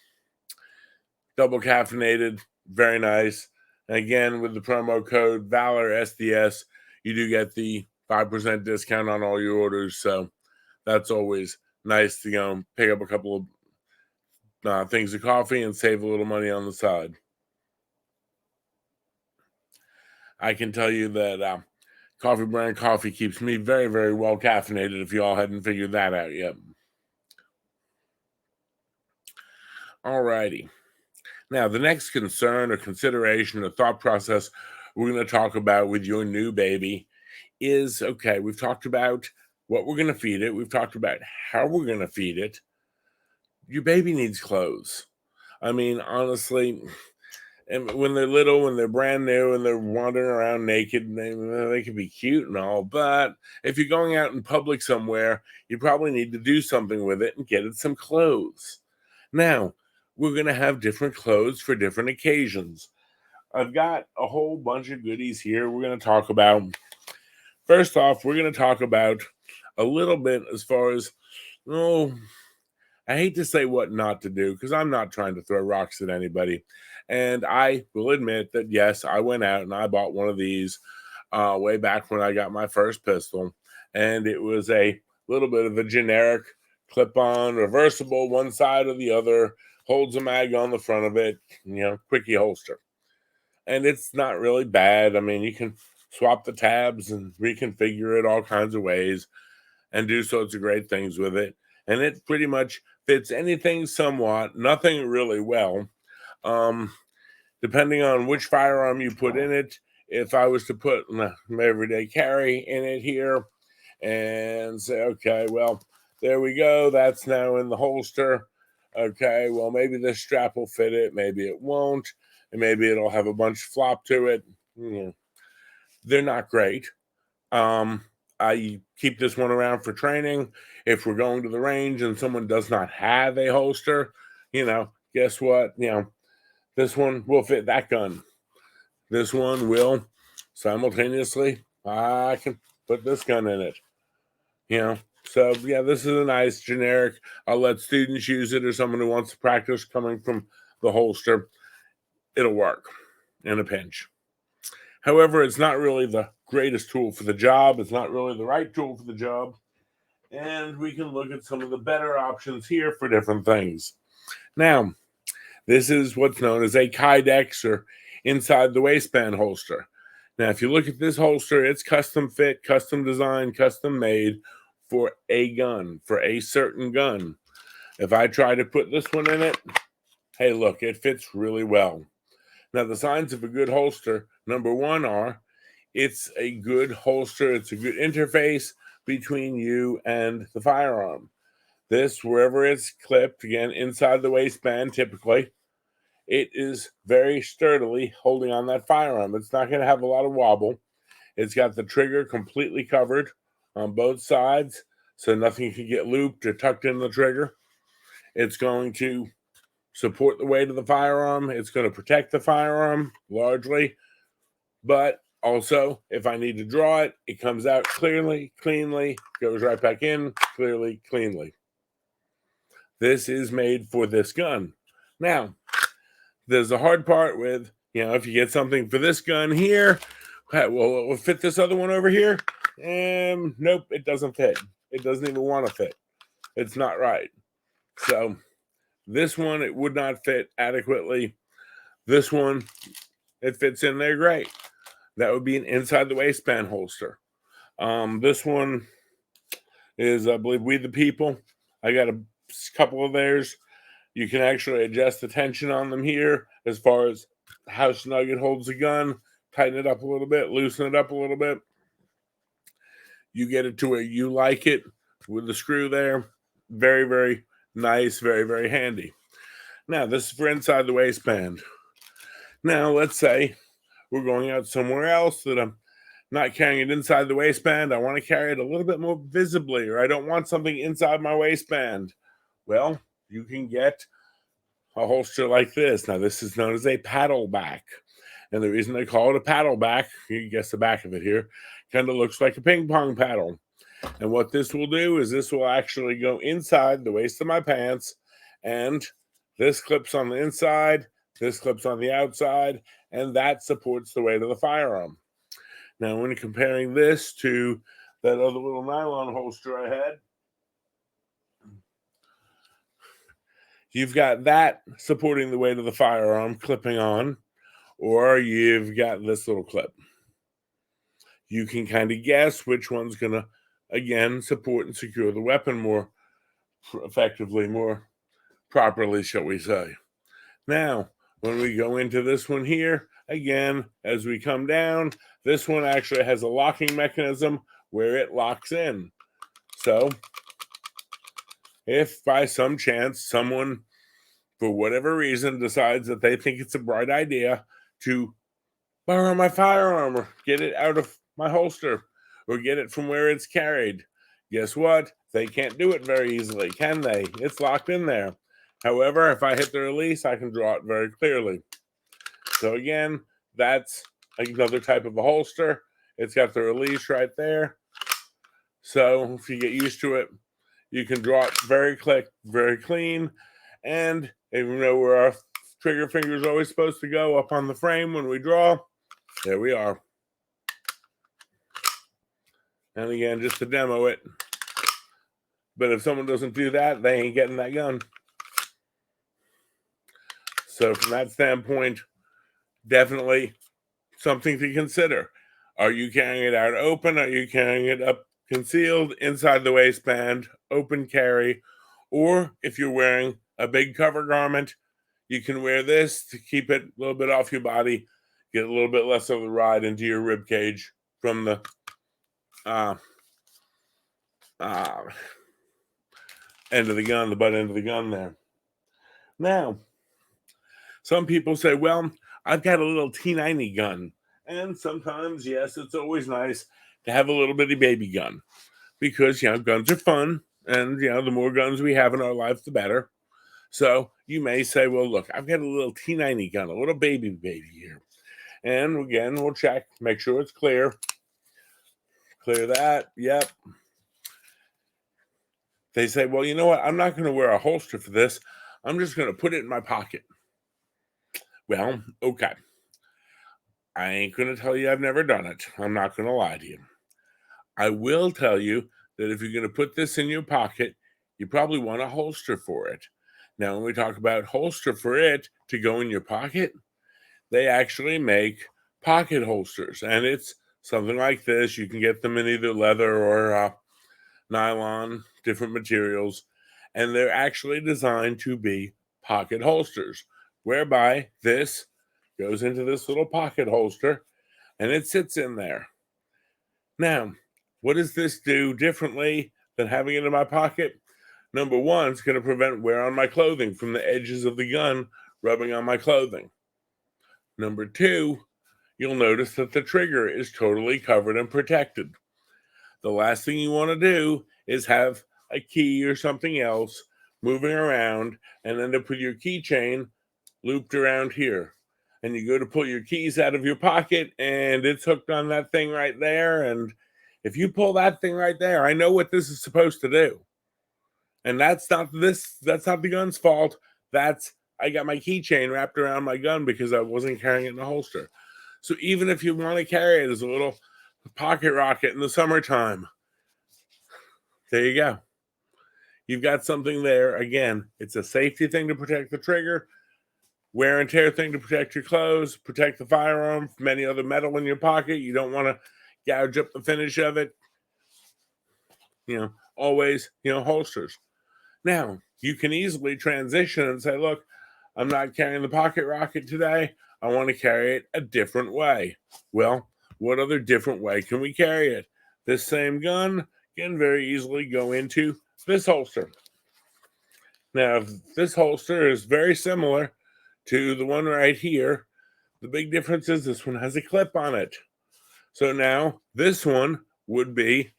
double caffeinated, very nice. And again, with the promo code Valor SDS, you do get the 5% discount on all your orders. So that's always nice to pick up a couple of things of coffee and save a little money on the side. I can tell you that Coffee Brand Coffee keeps me very, very well caffeinated if you all hadn't figured that out yet. Alrighty. Now, the next concern or consideration or thought process we're going to talk about with your new baby is, okay, we've talked about what we're going to feed it. We've talked about how we're going to feed it. Your baby needs clothes. I mean, honestly, and when they're little, when they're brand new, and they're wandering around naked, they can be cute and all, but if you're going out in public somewhere, you probably need to do something with it and get it some clothes. Now, we're going to have different clothes for different occasions. I've got a whole bunch of goodies here we're going to talk about. First off, we're going to talk about a little bit as far as, I hate to say what not to do because I'm not trying to throw rocks at anybody. And I will admit that, yes, I went out and I bought one of these way back when I got my first pistol. And it was a little bit of a generic clip-on, reversible, one side or the other, holds a mag on the front of it, quickie holster. And it's not really bad. I mean, you can swap the tabs and reconfigure it all kinds of ways and do sorts of great things with it. And it pretty much fits anything somewhat, nothing really well. Depending on which firearm you put in it, if I was to put my everyday carry in it here and say, okay, well, there we go. That's now in the holster. Okay, well, maybe this strap will fit it. Maybe it won't. And maybe it'll have a bunch of flop to it. They're not great. I keep this one around for training. If we're going to the range and someone does not have a holster, guess what? This one will fit that gun. This one will simultaneously, I can put this gun in it. So yeah, this is a nice generic. I'll let students use it or someone who wants to practice coming from the holster. It'll work in a pinch. However, it's not really the greatest tool for the job. It's not really the right tool for the job. And we can look at some of the better options here for different things. Now, this is what's known as a Kydex or inside the waistband holster. Now, if you look at this holster, it's custom fit, custom designed, custom made for a gun, for a certain gun. If I try to put this one in it, hey, look, it fits really well. Now, the signs of a good holster, number one are it's a good holster. It's a good interface between you and the firearm. This, wherever it's clipped, again, inside the waistband, typically, it is very sturdily holding on that firearm. It's not going to have a lot of wobble. It's got the trigger completely covered on both sides, so nothing can get looped or tucked in the trigger. It's going to support the weight of the firearm. It's going to protect the firearm largely, but also if I need to draw it, it comes out clearly, cleanly, goes right back in clearly, cleanly. This is made for this gun. Now, there's the hard part with, if you get something for this gun here, well, it will fit this other one over here. And nope, it doesn't fit. It doesn't even want to fit. It's not right. So this one, it would not fit adequately. This one, it fits in there great. That would be an inside the waistband holster. This one is, I believe, We the People. I got a couple of theirs. You can actually adjust the tension on them here as far as how snug it holds the gun. Tighten it up a little bit, loosen it up a little bit. You get it to where you like it with the screw there. Very, very nice, very, very handy. Now, this is for inside the waistband. Now, let's say we're going out somewhere else that I'm not carrying it inside the waistband. I want to carry it a little bit more visibly, or I don't want something inside my waistband. Well, you can get a holster like this. Now, this is known as a paddle back. And the reason they call it a paddle back, you can guess the back of it here, kind of looks like a ping pong paddle. And what this will do is this will actually go inside the waist of my pants, and this clips on the inside, this clips on the outside, and that supports the weight of the firearm. Now, when comparing this to that other little nylon holster I had, you've got that supporting the weight of the firearm clipping on, or you've got this little clip. You can kind of guess which one's going to, again, support and secure the weapon more effectively, more properly, shall we say. Now, when we go into this one here, again, as we come down, this one actually has a locking mechanism where it locks in. So, if by some chance someone, for whatever reason, decides that they think it's a bright idea to borrow my firearm or get it out of my holster or get it from where it's carried, guess what? They can't do it very easily, can they? It's locked in there. However, if I hit the release, I can draw it very clearly. So again, that's another type of a holster. It's got the release right there. So if you get used to it, you can draw it very quick, very clean. And even though where our trigger finger is always supposed to go up on the frame when we draw, there we are. And again, just to demo it. But if someone doesn't do that, they ain't getting that gun. So from that standpoint, definitely something to consider. Are you carrying it out open? Are you carrying it up concealed inside the waistband, open carry? Or if you're wearing a big cover garment, you can wear this to keep it a little bit off your body, get a little bit less of the ride into your rib cage from the end of the gun, the butt end of the gun there. Now, some people say, well, I've got a little T90 gun. And sometimes, yes, it's always nice to have a little bitty baby gun because, guns are fun. And, the more guns we have in our life, the better. So you may say, well, look, I've got a little T90 gun, a little baby here. And again, we'll check, make sure it's clear. Clear that. Yep. They say, well, you know what? I'm not going to wear a holster for this. I'm just going to put it in my pocket. Well, okay. I ain't going to tell you I've never done it. I'm not going to lie to you. I will tell you that if you're going to put this in your pocket, you probably want a holster for it. Now, when we talk about holster for it to go in your pocket, they actually make pocket holsters. And it's something like this. You can get them in either leather or nylon, different materials. And they're actually designed to be pocket holsters, whereby this goes into this little pocket holster and it sits in there. Now, what does this do differently than having it in my pocket? Number one, it's going to prevent wear on my clothing from the edges of the gun rubbing on my clothing. Number two, you'll notice that the trigger is totally covered and protected. The last thing you want to do is have a key or something else moving around and end up with your keychain looped around here. And you go to pull your keys out of your pocket and it's hooked on that thing right there. And if you pull that thing right there, I know what this is supposed to do. And that's not the gun's fault. I got my keychain wrapped around my gun because I wasn't carrying it in a holster. So even if you want to carry it as a little pocket rocket in the summertime, there you go. You've got something there. Again, it's a safety thing to protect the trigger, wear and tear thing to protect your clothes, protect the firearm from any other metal in your pocket. You don't want to gouge up the finish of it. Always, holsters. Now, you can easily transition and say, look, I'm not carrying the pocket rocket today. I want to carry it a different way. Well, what other different way can we carry it? This same gun can very easily go into this holster. Now, this holster is very similar to the one right here, The big difference is this one has a clip on it. So now this one would be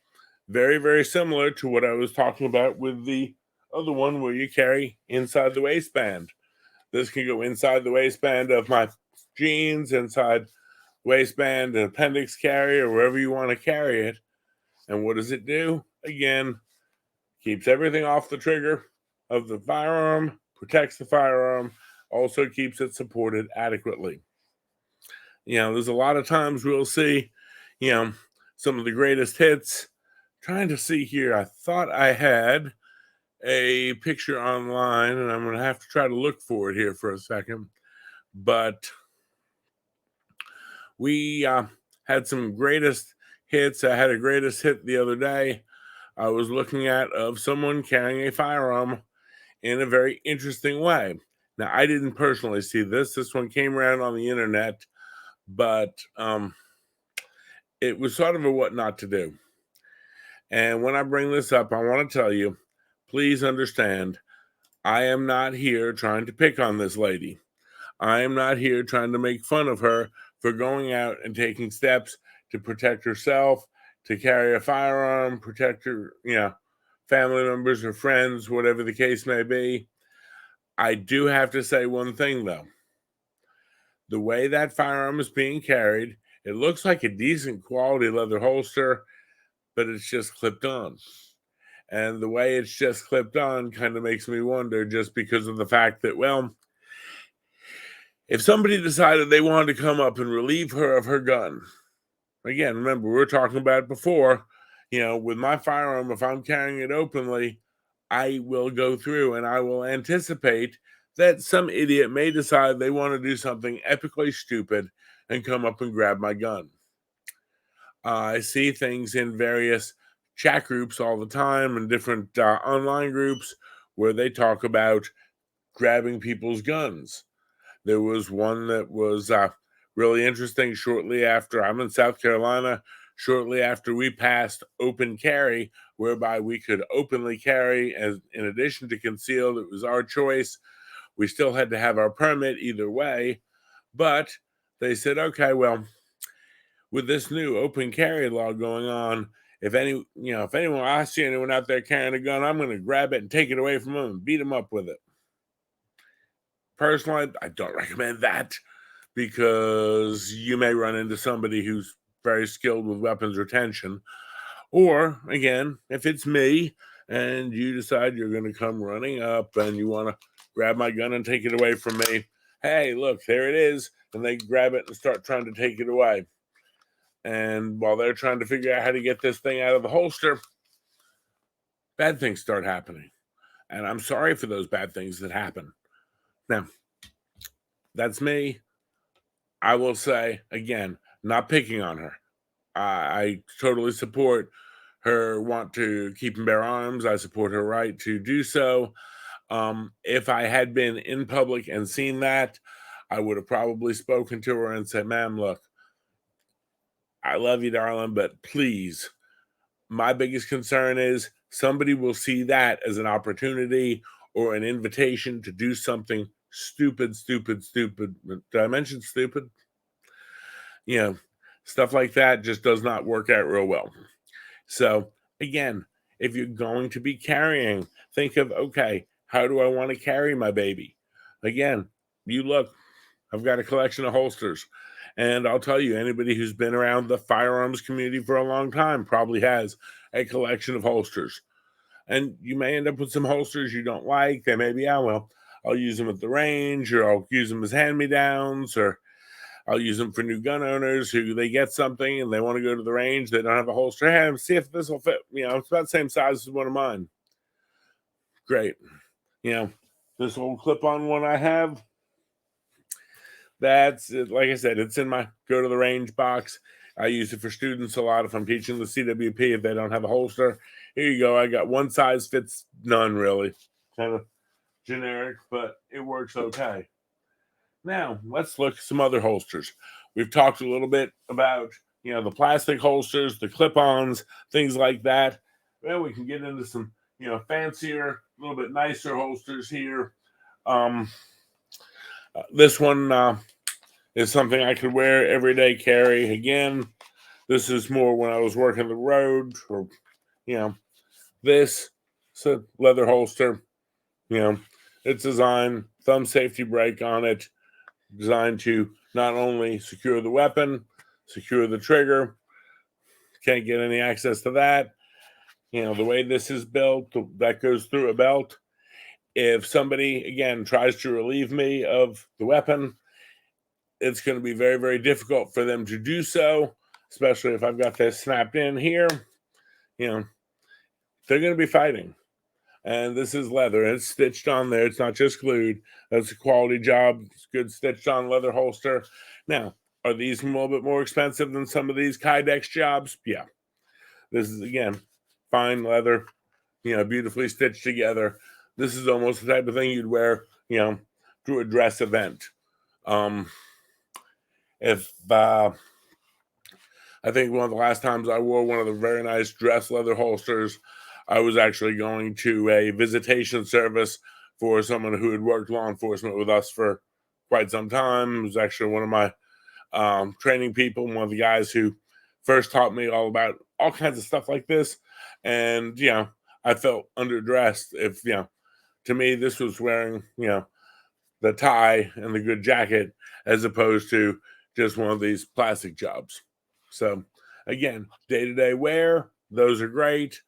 very, very similar to what I was talking about with the other one where you carry inside the waistband. This can go inside the waistband of my jeans, inside waistband, an appendix carrier, wherever you want to carry it. And what does it do? Again, keeps everything off the trigger of the firearm, protects the firearm, also keeps it supported adequately. There's a lot of times we'll see, some of the greatest hits. Trying to see here, I thought I had a picture online, and I'm going to have to try to look for it here for a second. But we had some greatest hits. I had a greatest hit the other day I was looking at of someone carrying a firearm in a very interesting way. Now, I didn't personally see this. This one came around on the internet, but it was sort of a what not to do. And when I bring this up, I want to tell you, please understand, I am not here trying to pick on this lady. I am not here trying to make fun of her for going out and taking steps to protect herself, to carry a firearm, protect her, family members or friends, whatever the case may be. I do have to say one thing, though. The way that firearm is being carried, it looks like a decent quality leather holster, but it's just clipped on. And the way it's just clipped on kind of makes me wonder, just because of the fact that, well, if somebody decided they wanted to come up and relieve her of her gun, again, remember, we were talking about it before, with my firearm, if I'm carrying it openly, I will go through and I will anticipate that some idiot may decide they want to do something epically stupid and come up and grab my gun. I see things in various chat groups all the time and different online groups where they talk about grabbing people's guns. There was one that was really interesting shortly after, I'm in South Carolina, shortly after we passed open carry, whereby we could openly carry as in addition to concealed. It was our choice. We still had to have our permit either way, but they said, okay, well, with this new open carry law going on, if anyone, I see anyone out there carrying a gun, I'm going to grab it and take it away from them and beat them up with it. Personally, I don't recommend that, because you may run into somebody who's very skilled with weapons retention. Or, again, if it's me and you decide you're going to come running up and you want to grab my gun and take it away from me, hey, look, there it is. And they grab it and start trying to take it away. And while they're trying to figure out how to get this thing out of the holster, bad things start happening. And I'm sorry for those bad things that happen. Now, that's me. I will say, again, not picking on her. I totally support her want to keep and bear arms. I support her right to do so. If I had been in public and seen that, I would have probably spoken to her and said, ma'am, look, I love you, darling, but please, my biggest concern is somebody will see that as an opportunity or an invitation to do something stupid. Did I mention stupid? Stuff like that just does not work out real well. So again, if you're going to be carrying, think of, okay, how do I want to carry my baby? Again, you look, I've got a collection of holsters. And I'll tell you, anybody who's been around the firearms community for a long time probably has a collection of holsters. And you may end up with some holsters you don't like. They may be, well, I'll use them at the range, or I'll use them as hand-me-downs, or I'll use them for new gun owners who they get something and they want to go to the range. They don't have a holster. Hey, see if this will fit. It's about the same size as one of mine. Great. This old clip-on one I have, that's it. Like I said, it's in my go to the range box. I use it for students a lot if I'm teaching the CWP, if they don't have a holster. Here you go. I got one size fits none, really. Kind of generic, but it works okay. Now, let's look at some other holsters. We've talked a little bit about, the plastic holsters, the clip-ons, things like that. Well, we can get into some, fancier, a little bit nicer holsters here. This one is something I could wear everyday carry. Again, this is more when I was working the road, or this. It's a leather holster. It's designed, thumb safety brake on it, designed to not only secure the weapon, secure the trigger. Can't get any access to that. The way this is built, that goes through a belt. If somebody, again, tries to relieve me of the weapon, it's going to be very, very difficult for them to do so, especially if I've got this snapped in here. They're going to be fighting. And this is leather. It's stitched on there. It's not just glued. That's a quality job. It's good stitched on leather holster. Now, are these a little bit more expensive than some of these Kydex jobs? Yeah. This is, again, fine leather, beautifully stitched together. This is almost the type of thing you'd wear, to a dress event. If I think one of the last times I wore one of the very nice dress leather holsters, I was actually going to a visitation service for someone who had worked law enforcement with us for quite some time. It was actually one of my training people, one of the guys who first taught me all about all kinds of stuff like this. And, I felt underdressed if, to me, this was wearing, the tie and the good jacket as opposed to just one of these plastic jobs. So, again, day-to-day wear, those are great.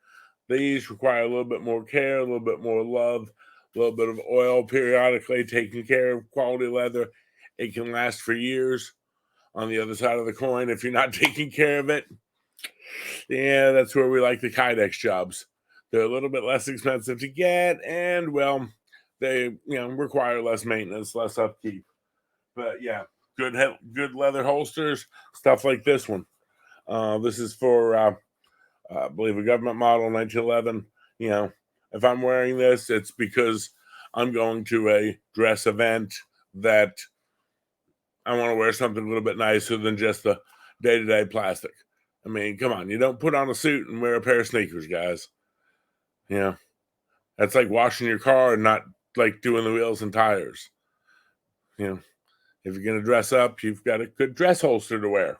These require a little bit more care, a little bit more love, a little bit of oil periodically, taking care of quality leather. It can last for years. On the other side of the coin, if you're not taking care of it, yeah, that's where we like the Kydex jobs. They're a little bit less expensive to get, and, well, they require less maintenance, less upkeep. But yeah, good leather holsters, stuff like this one. This is for I believe a government model, 1911. If I'm wearing this, it's because I'm going to a dress event that I want to wear something a little bit nicer than just the day-to-day plastic. I mean, come on, you don't put on a suit and wear a pair of sneakers, guys. That's like washing your car and not like doing the wheels and tires. If you're going to dress up, you've got a good dress holster to wear.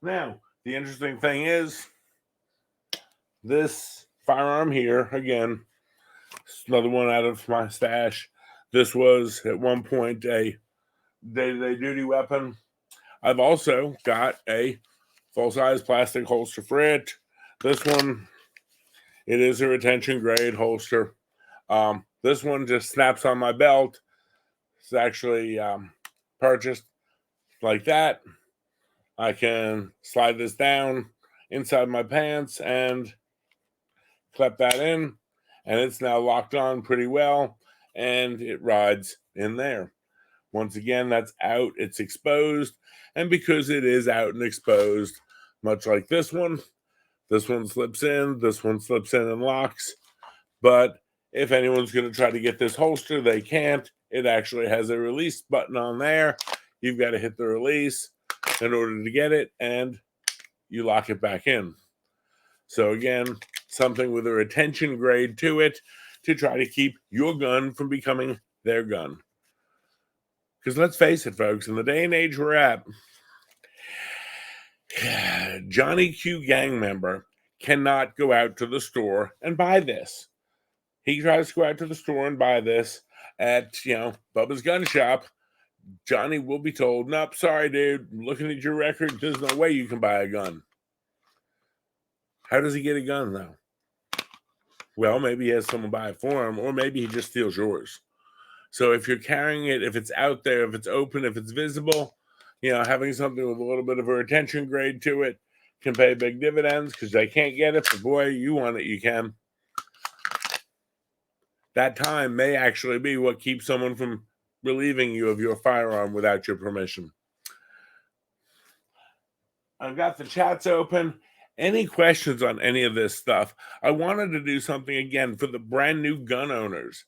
Now, the interesting thing is this firearm here, again, another one out of my stash. This was at one point a day-to-day duty weapon. I've also got a full-size plastic holster for it. This one, it is a retention grade holster. This one just snaps on my belt. It's actually purchased like that. I can slide this down inside my pants and clip that in, and it's now locked on pretty well, and it rides in there. Once again, that's out, it's exposed, and because it is out and exposed, much like this one slips in, this one slips in and locks. But if anyone's going to try to get this holster, they can't. It actually has a release button on there. You've got to hit the release in order to get it, and you lock it back in. So again, something with a retention grade to it to try to keep your gun from becoming their gun. Because let's face it, folks, in the day and age we're at, Johnny Q gang member cannot go out to the store and buy this. He tries to go out to the store and buy this at, Bubba's gun shop. Johnny will be told, nope, sorry, dude, looking at your record, there's no way you can buy a gun. How does he get a gun, though? Well, maybe he has someone buy it for him, or maybe he just steals yours. So if you're carrying it, if it's out there, if it's open, if it's visible, having something with a little bit of a retention grade to it can pay big dividends because they can't get it, but boy, you want it, you can. That time may actually be what keeps someone from relieving you of your firearm without your permission. I've got the chats open. Any questions on any of this stuff? I wanted to do something again for the brand new gun owners.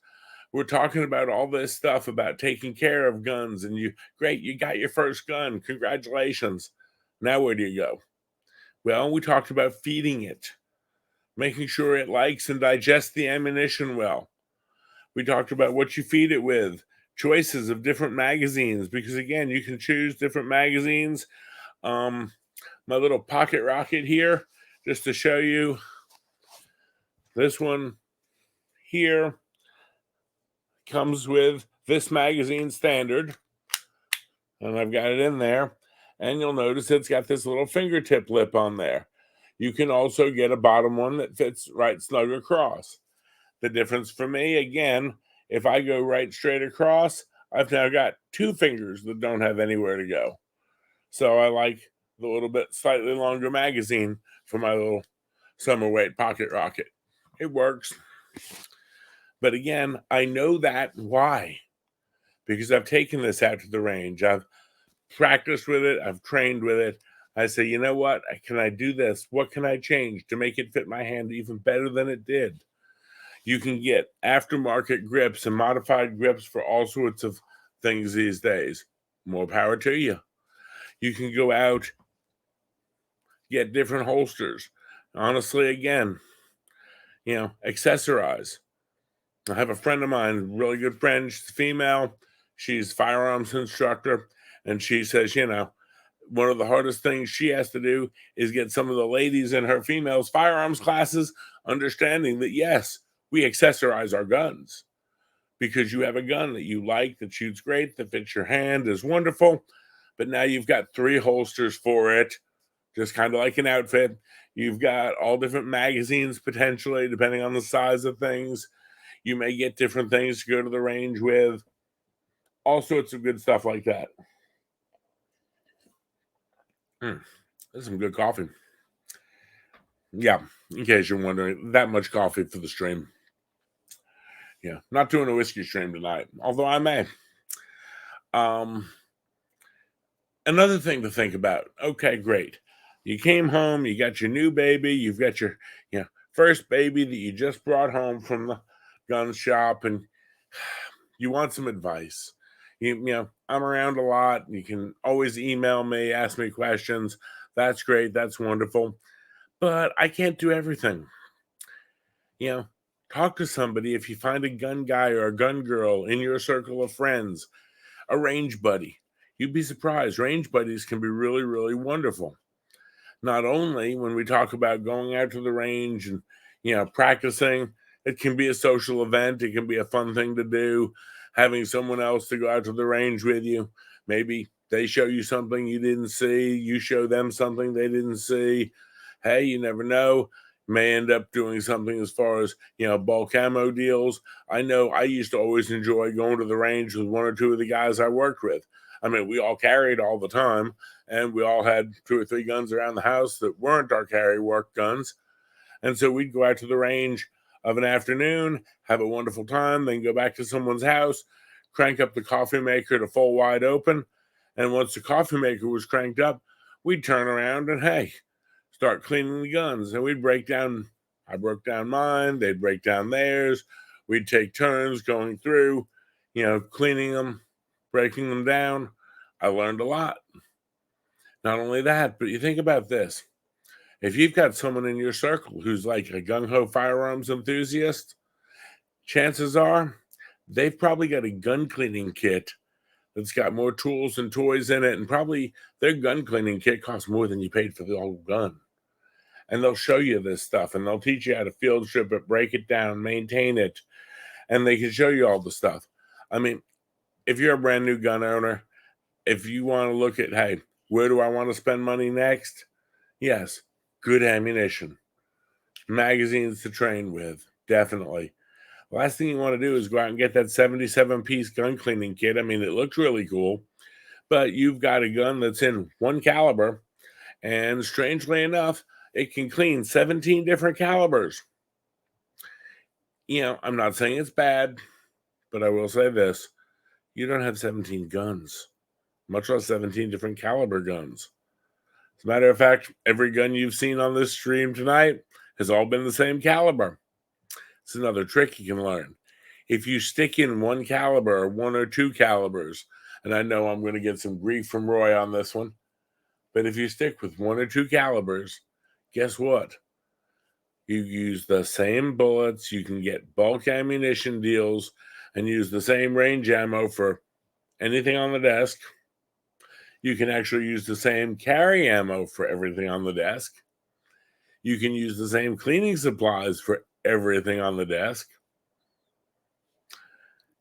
We're talking about all this stuff about taking care of guns, and you got your first gun. Congratulations. Now where do you go? Well, we talked about feeding it, making sure it likes and digests the ammunition well. We talked about what you feed it with, choices of different magazines, because again, you can choose different magazines. My little pocket rocket here, just to show you, this one here comes with this magazine standard, and I've got it in there, and you'll notice it's got this little fingertip lip on there. You can also get a bottom one that fits right snug across. The difference for me, again, if I go right straight across, I've now got two fingers that don't have anywhere to go. So I like the little bit slightly longer magazine for my little summer weight pocket rocket. It works. But again, I know that. Why? Because I've taken this out to the range. I've practiced with it. I've trained with it. I say, you know what? Can I do this? What can I change to make it fit my hand even better than it did? You can get aftermarket grips and modified grips for all sorts of things these days. More power to you. You can go out, get different holsters. Honestly, again, accessorize. I have a friend of mine, really good friend. She's female. She's firearms instructor. And she says, one of the hardest things she has to do is get some of the ladies in her females firearms classes understanding that, yes, we accessorize our guns, because you have a gun that you like, that shoots great, that fits your hand, is wonderful. But now you've got 3 holsters for it, just kind of like an outfit. You've got all different magazines, potentially, depending on the size of things. You may get different things to go to the range with. All sorts of good stuff like that. That's some good coffee. Yeah, in case you're wondering, that much coffee for the stream. Yeah, not doing a whiskey stream tonight, although I may. Another thing to think about. Okay, great. You came home, you got your new baby, you've got your first baby that you just brought home from the gun shop, and you want some advice. I'm around a lot. You can always email me, ask me questions. That's great. That's wonderful. But I can't do everything. Talk to somebody. If you find a gun guy or a gun girl in your circle of friends, a range buddy. You'd be surprised. Range buddies can be really, really wonderful. Not only when we talk about going out to the range and, practicing, it can be a social event. It can be a fun thing to do. Having someone else to go out to the range with you. Maybe they show you something you didn't see. You show them something they didn't see. Hey, you never know. May end up doing something as far as, bulk ammo deals. I know I used to always enjoy going to the range with 1 or 2 of the guys I worked with. I mean, we all carried all the time, and we all had 2 or 3 guns around the house that weren't our carry work guns. And so we'd go out to the range of an afternoon, have a wonderful time, then go back to someone's house, crank up the coffee maker to full wide open. And once the coffee maker was cranked up, we'd turn around and, hey, start cleaning the guns. And I broke down mine, they'd break down theirs. We'd take turns going through, cleaning them, breaking them down. I learned a lot. Not only that, but you think about this. If you've got someone in your circle who's like a gung-ho firearms enthusiast, chances are they've probably got a gun cleaning kit that's got more tools and toys in it, and probably their gun cleaning kit costs more than you paid for the old gun. And they'll show you this stuff, and they'll teach you how to field strip it, break it down, maintain it, and they can show you all the stuff. I mean, if you're a brand new gun owner, if you want to look at, hey, where do I want to spend money next? Yes, good ammunition, magazines to train with, definitely. Last thing you want to do is go out and get that 77-piece gun cleaning kit. I mean, it looks really cool, but you've got a gun that's in 1 caliber, and strangely enough, it can clean 17 different calibers. I'm not saying it's bad, but I will say this. You don't have 17 guns, much less 17 different caliber guns. As a matter of fact, every gun you've seen on this stream tonight has all been the same caliber. It's another trick you can learn. If you stick in 1 caliber or 1 or 2 calibers, and I know I'm going to get some grief from Roy on this one, but if you stick with 1 or 2 calibers, guess what? You use the same bullets. You can get bulk ammunition deals and use the same range ammo for anything on the desk. You can actually use the same carry ammo for everything on the desk. You can use the same cleaning supplies for everything on the desk.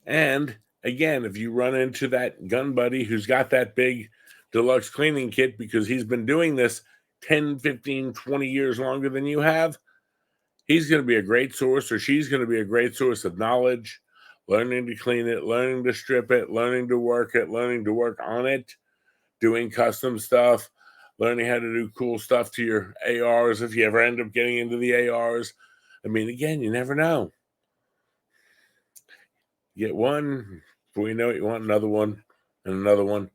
And again, if you run into that gun buddy who's got that big deluxe cleaning kit because he's been doing this 10, 15, 20 years longer than you have, he's going to be a great source, or she's going to be a great source of knowledge, learning to clean it, learning to strip it, learning to work it, learning to work on it, doing custom stuff, learning how to do cool stuff to your ARs if you ever end up getting into the ARs. I mean, again, you never know. You get one, before you know it, you want another one and another one.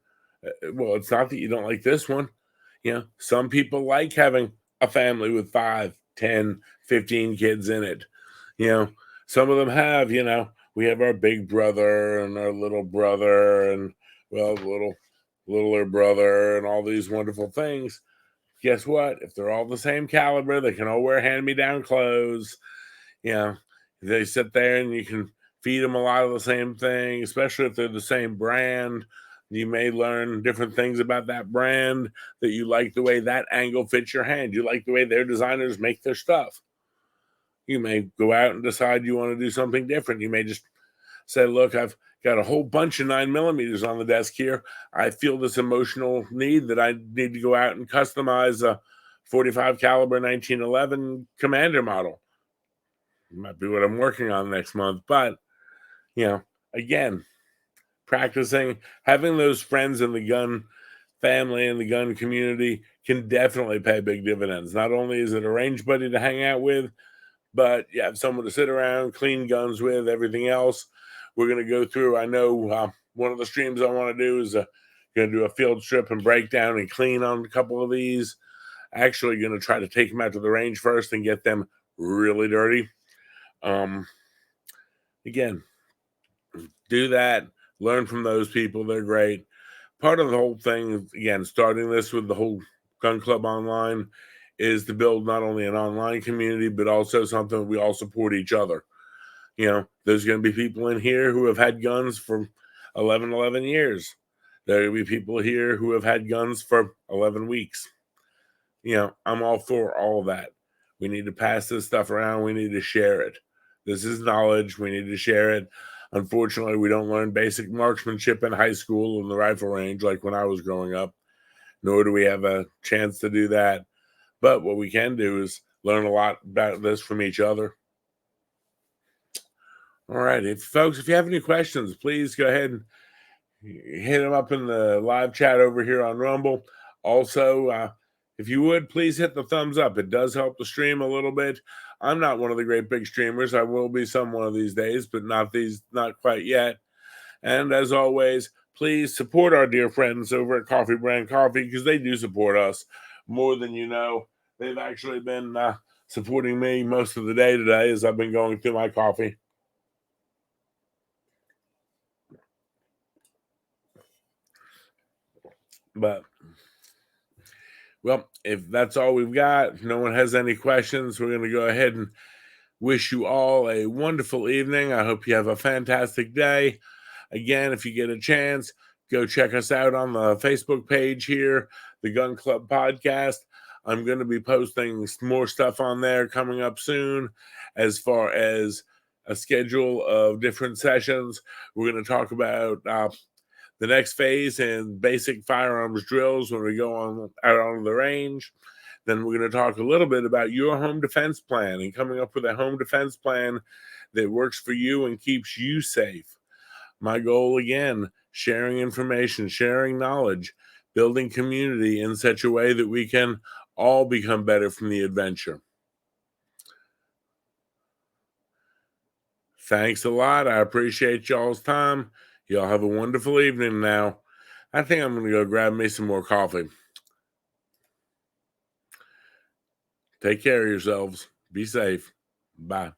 Well, it's not that you don't like this one. You know, some people like having a family with 5, 10, 15 kids in it. You know, some of them have, we have our big brother and our little brother and, well, littler brother and all these wonderful things. Guess what? If they're all the same caliber, they can all wear hand-me-down clothes. You know, they sit there and you can feed them a lot of the same thing, especially if they're the same brand. You may learn different things about that brand, that you like the way that angle fits your hand. You like the way their designers make their stuff. You may go out and decide you want to do something different. You may just say, look, I've got a whole bunch of 9mm on the desk here. I feel this emotional need that I need to go out and customize a 45 caliber 1911 Commander model. Might be what I'm working on next month. But, again, practicing, having those friends in the gun family and the gun community can definitely pay big dividends. Not only is it a range buddy to hang out with, but you have someone to sit around, clean guns with, everything else. We're going to go through, I know one of the streams I want to do is going to do a field strip and breakdown and clean on a couple of these. Actually going to try to take them out to the range first and get them really dirty. Again, do that. Learn from those people. They're great. Part of the whole thing, again, starting this with the whole gun club online, is to build not only an online community, but also something we all support each other. There's going to be people in here who have had guns for 11 years. There are going to be people here who have had guns for 11 weeks. I'm all for all of that. We need to pass this stuff around. We need to share it. This is knowledge. We need to share it. Unfortunately, we don't learn basic marksmanship in high school in the rifle range like when I was growing up, nor do we have a chance to do that. But what we can do is learn a lot about this from each other. All right, folks, if you have any questions, please go ahead and hit them up in the live chat over here on Rumble. Also, if you would, please hit the thumbs up. It does help the stream a little bit. I'm not one of the great big streamers. I will be some one of these days, but not quite yet. And as always, please support our dear friends over at Coffee Brand Coffee, because they do support us more than you know. They've actually been supporting me most of the day today as I've been going through my coffee. But, well, if that's all we've got, if no one has any questions, we're going to go ahead and wish you all a wonderful evening. I hope you have a fantastic day. Again, if you get a chance, go check us out on the Facebook page here, the Gun Club Podcast. I'm going to be posting more stuff on there coming up soon as far as a schedule of different sessions. We're going to talk about the next phase in basic firearms drills when we go out on the range. Then we're going to talk a little bit about your home defense plan and coming up with a home defense plan that works for you and keeps you safe. My goal, again, sharing information, sharing knowledge, building community in such a way that we can all become better from the adventure. Thanks a lot. I appreciate y'all's time. Y'all have a wonderful evening now. I think I'm going to go grab me some more coffee. Take care of yourselves. Be safe. Bye.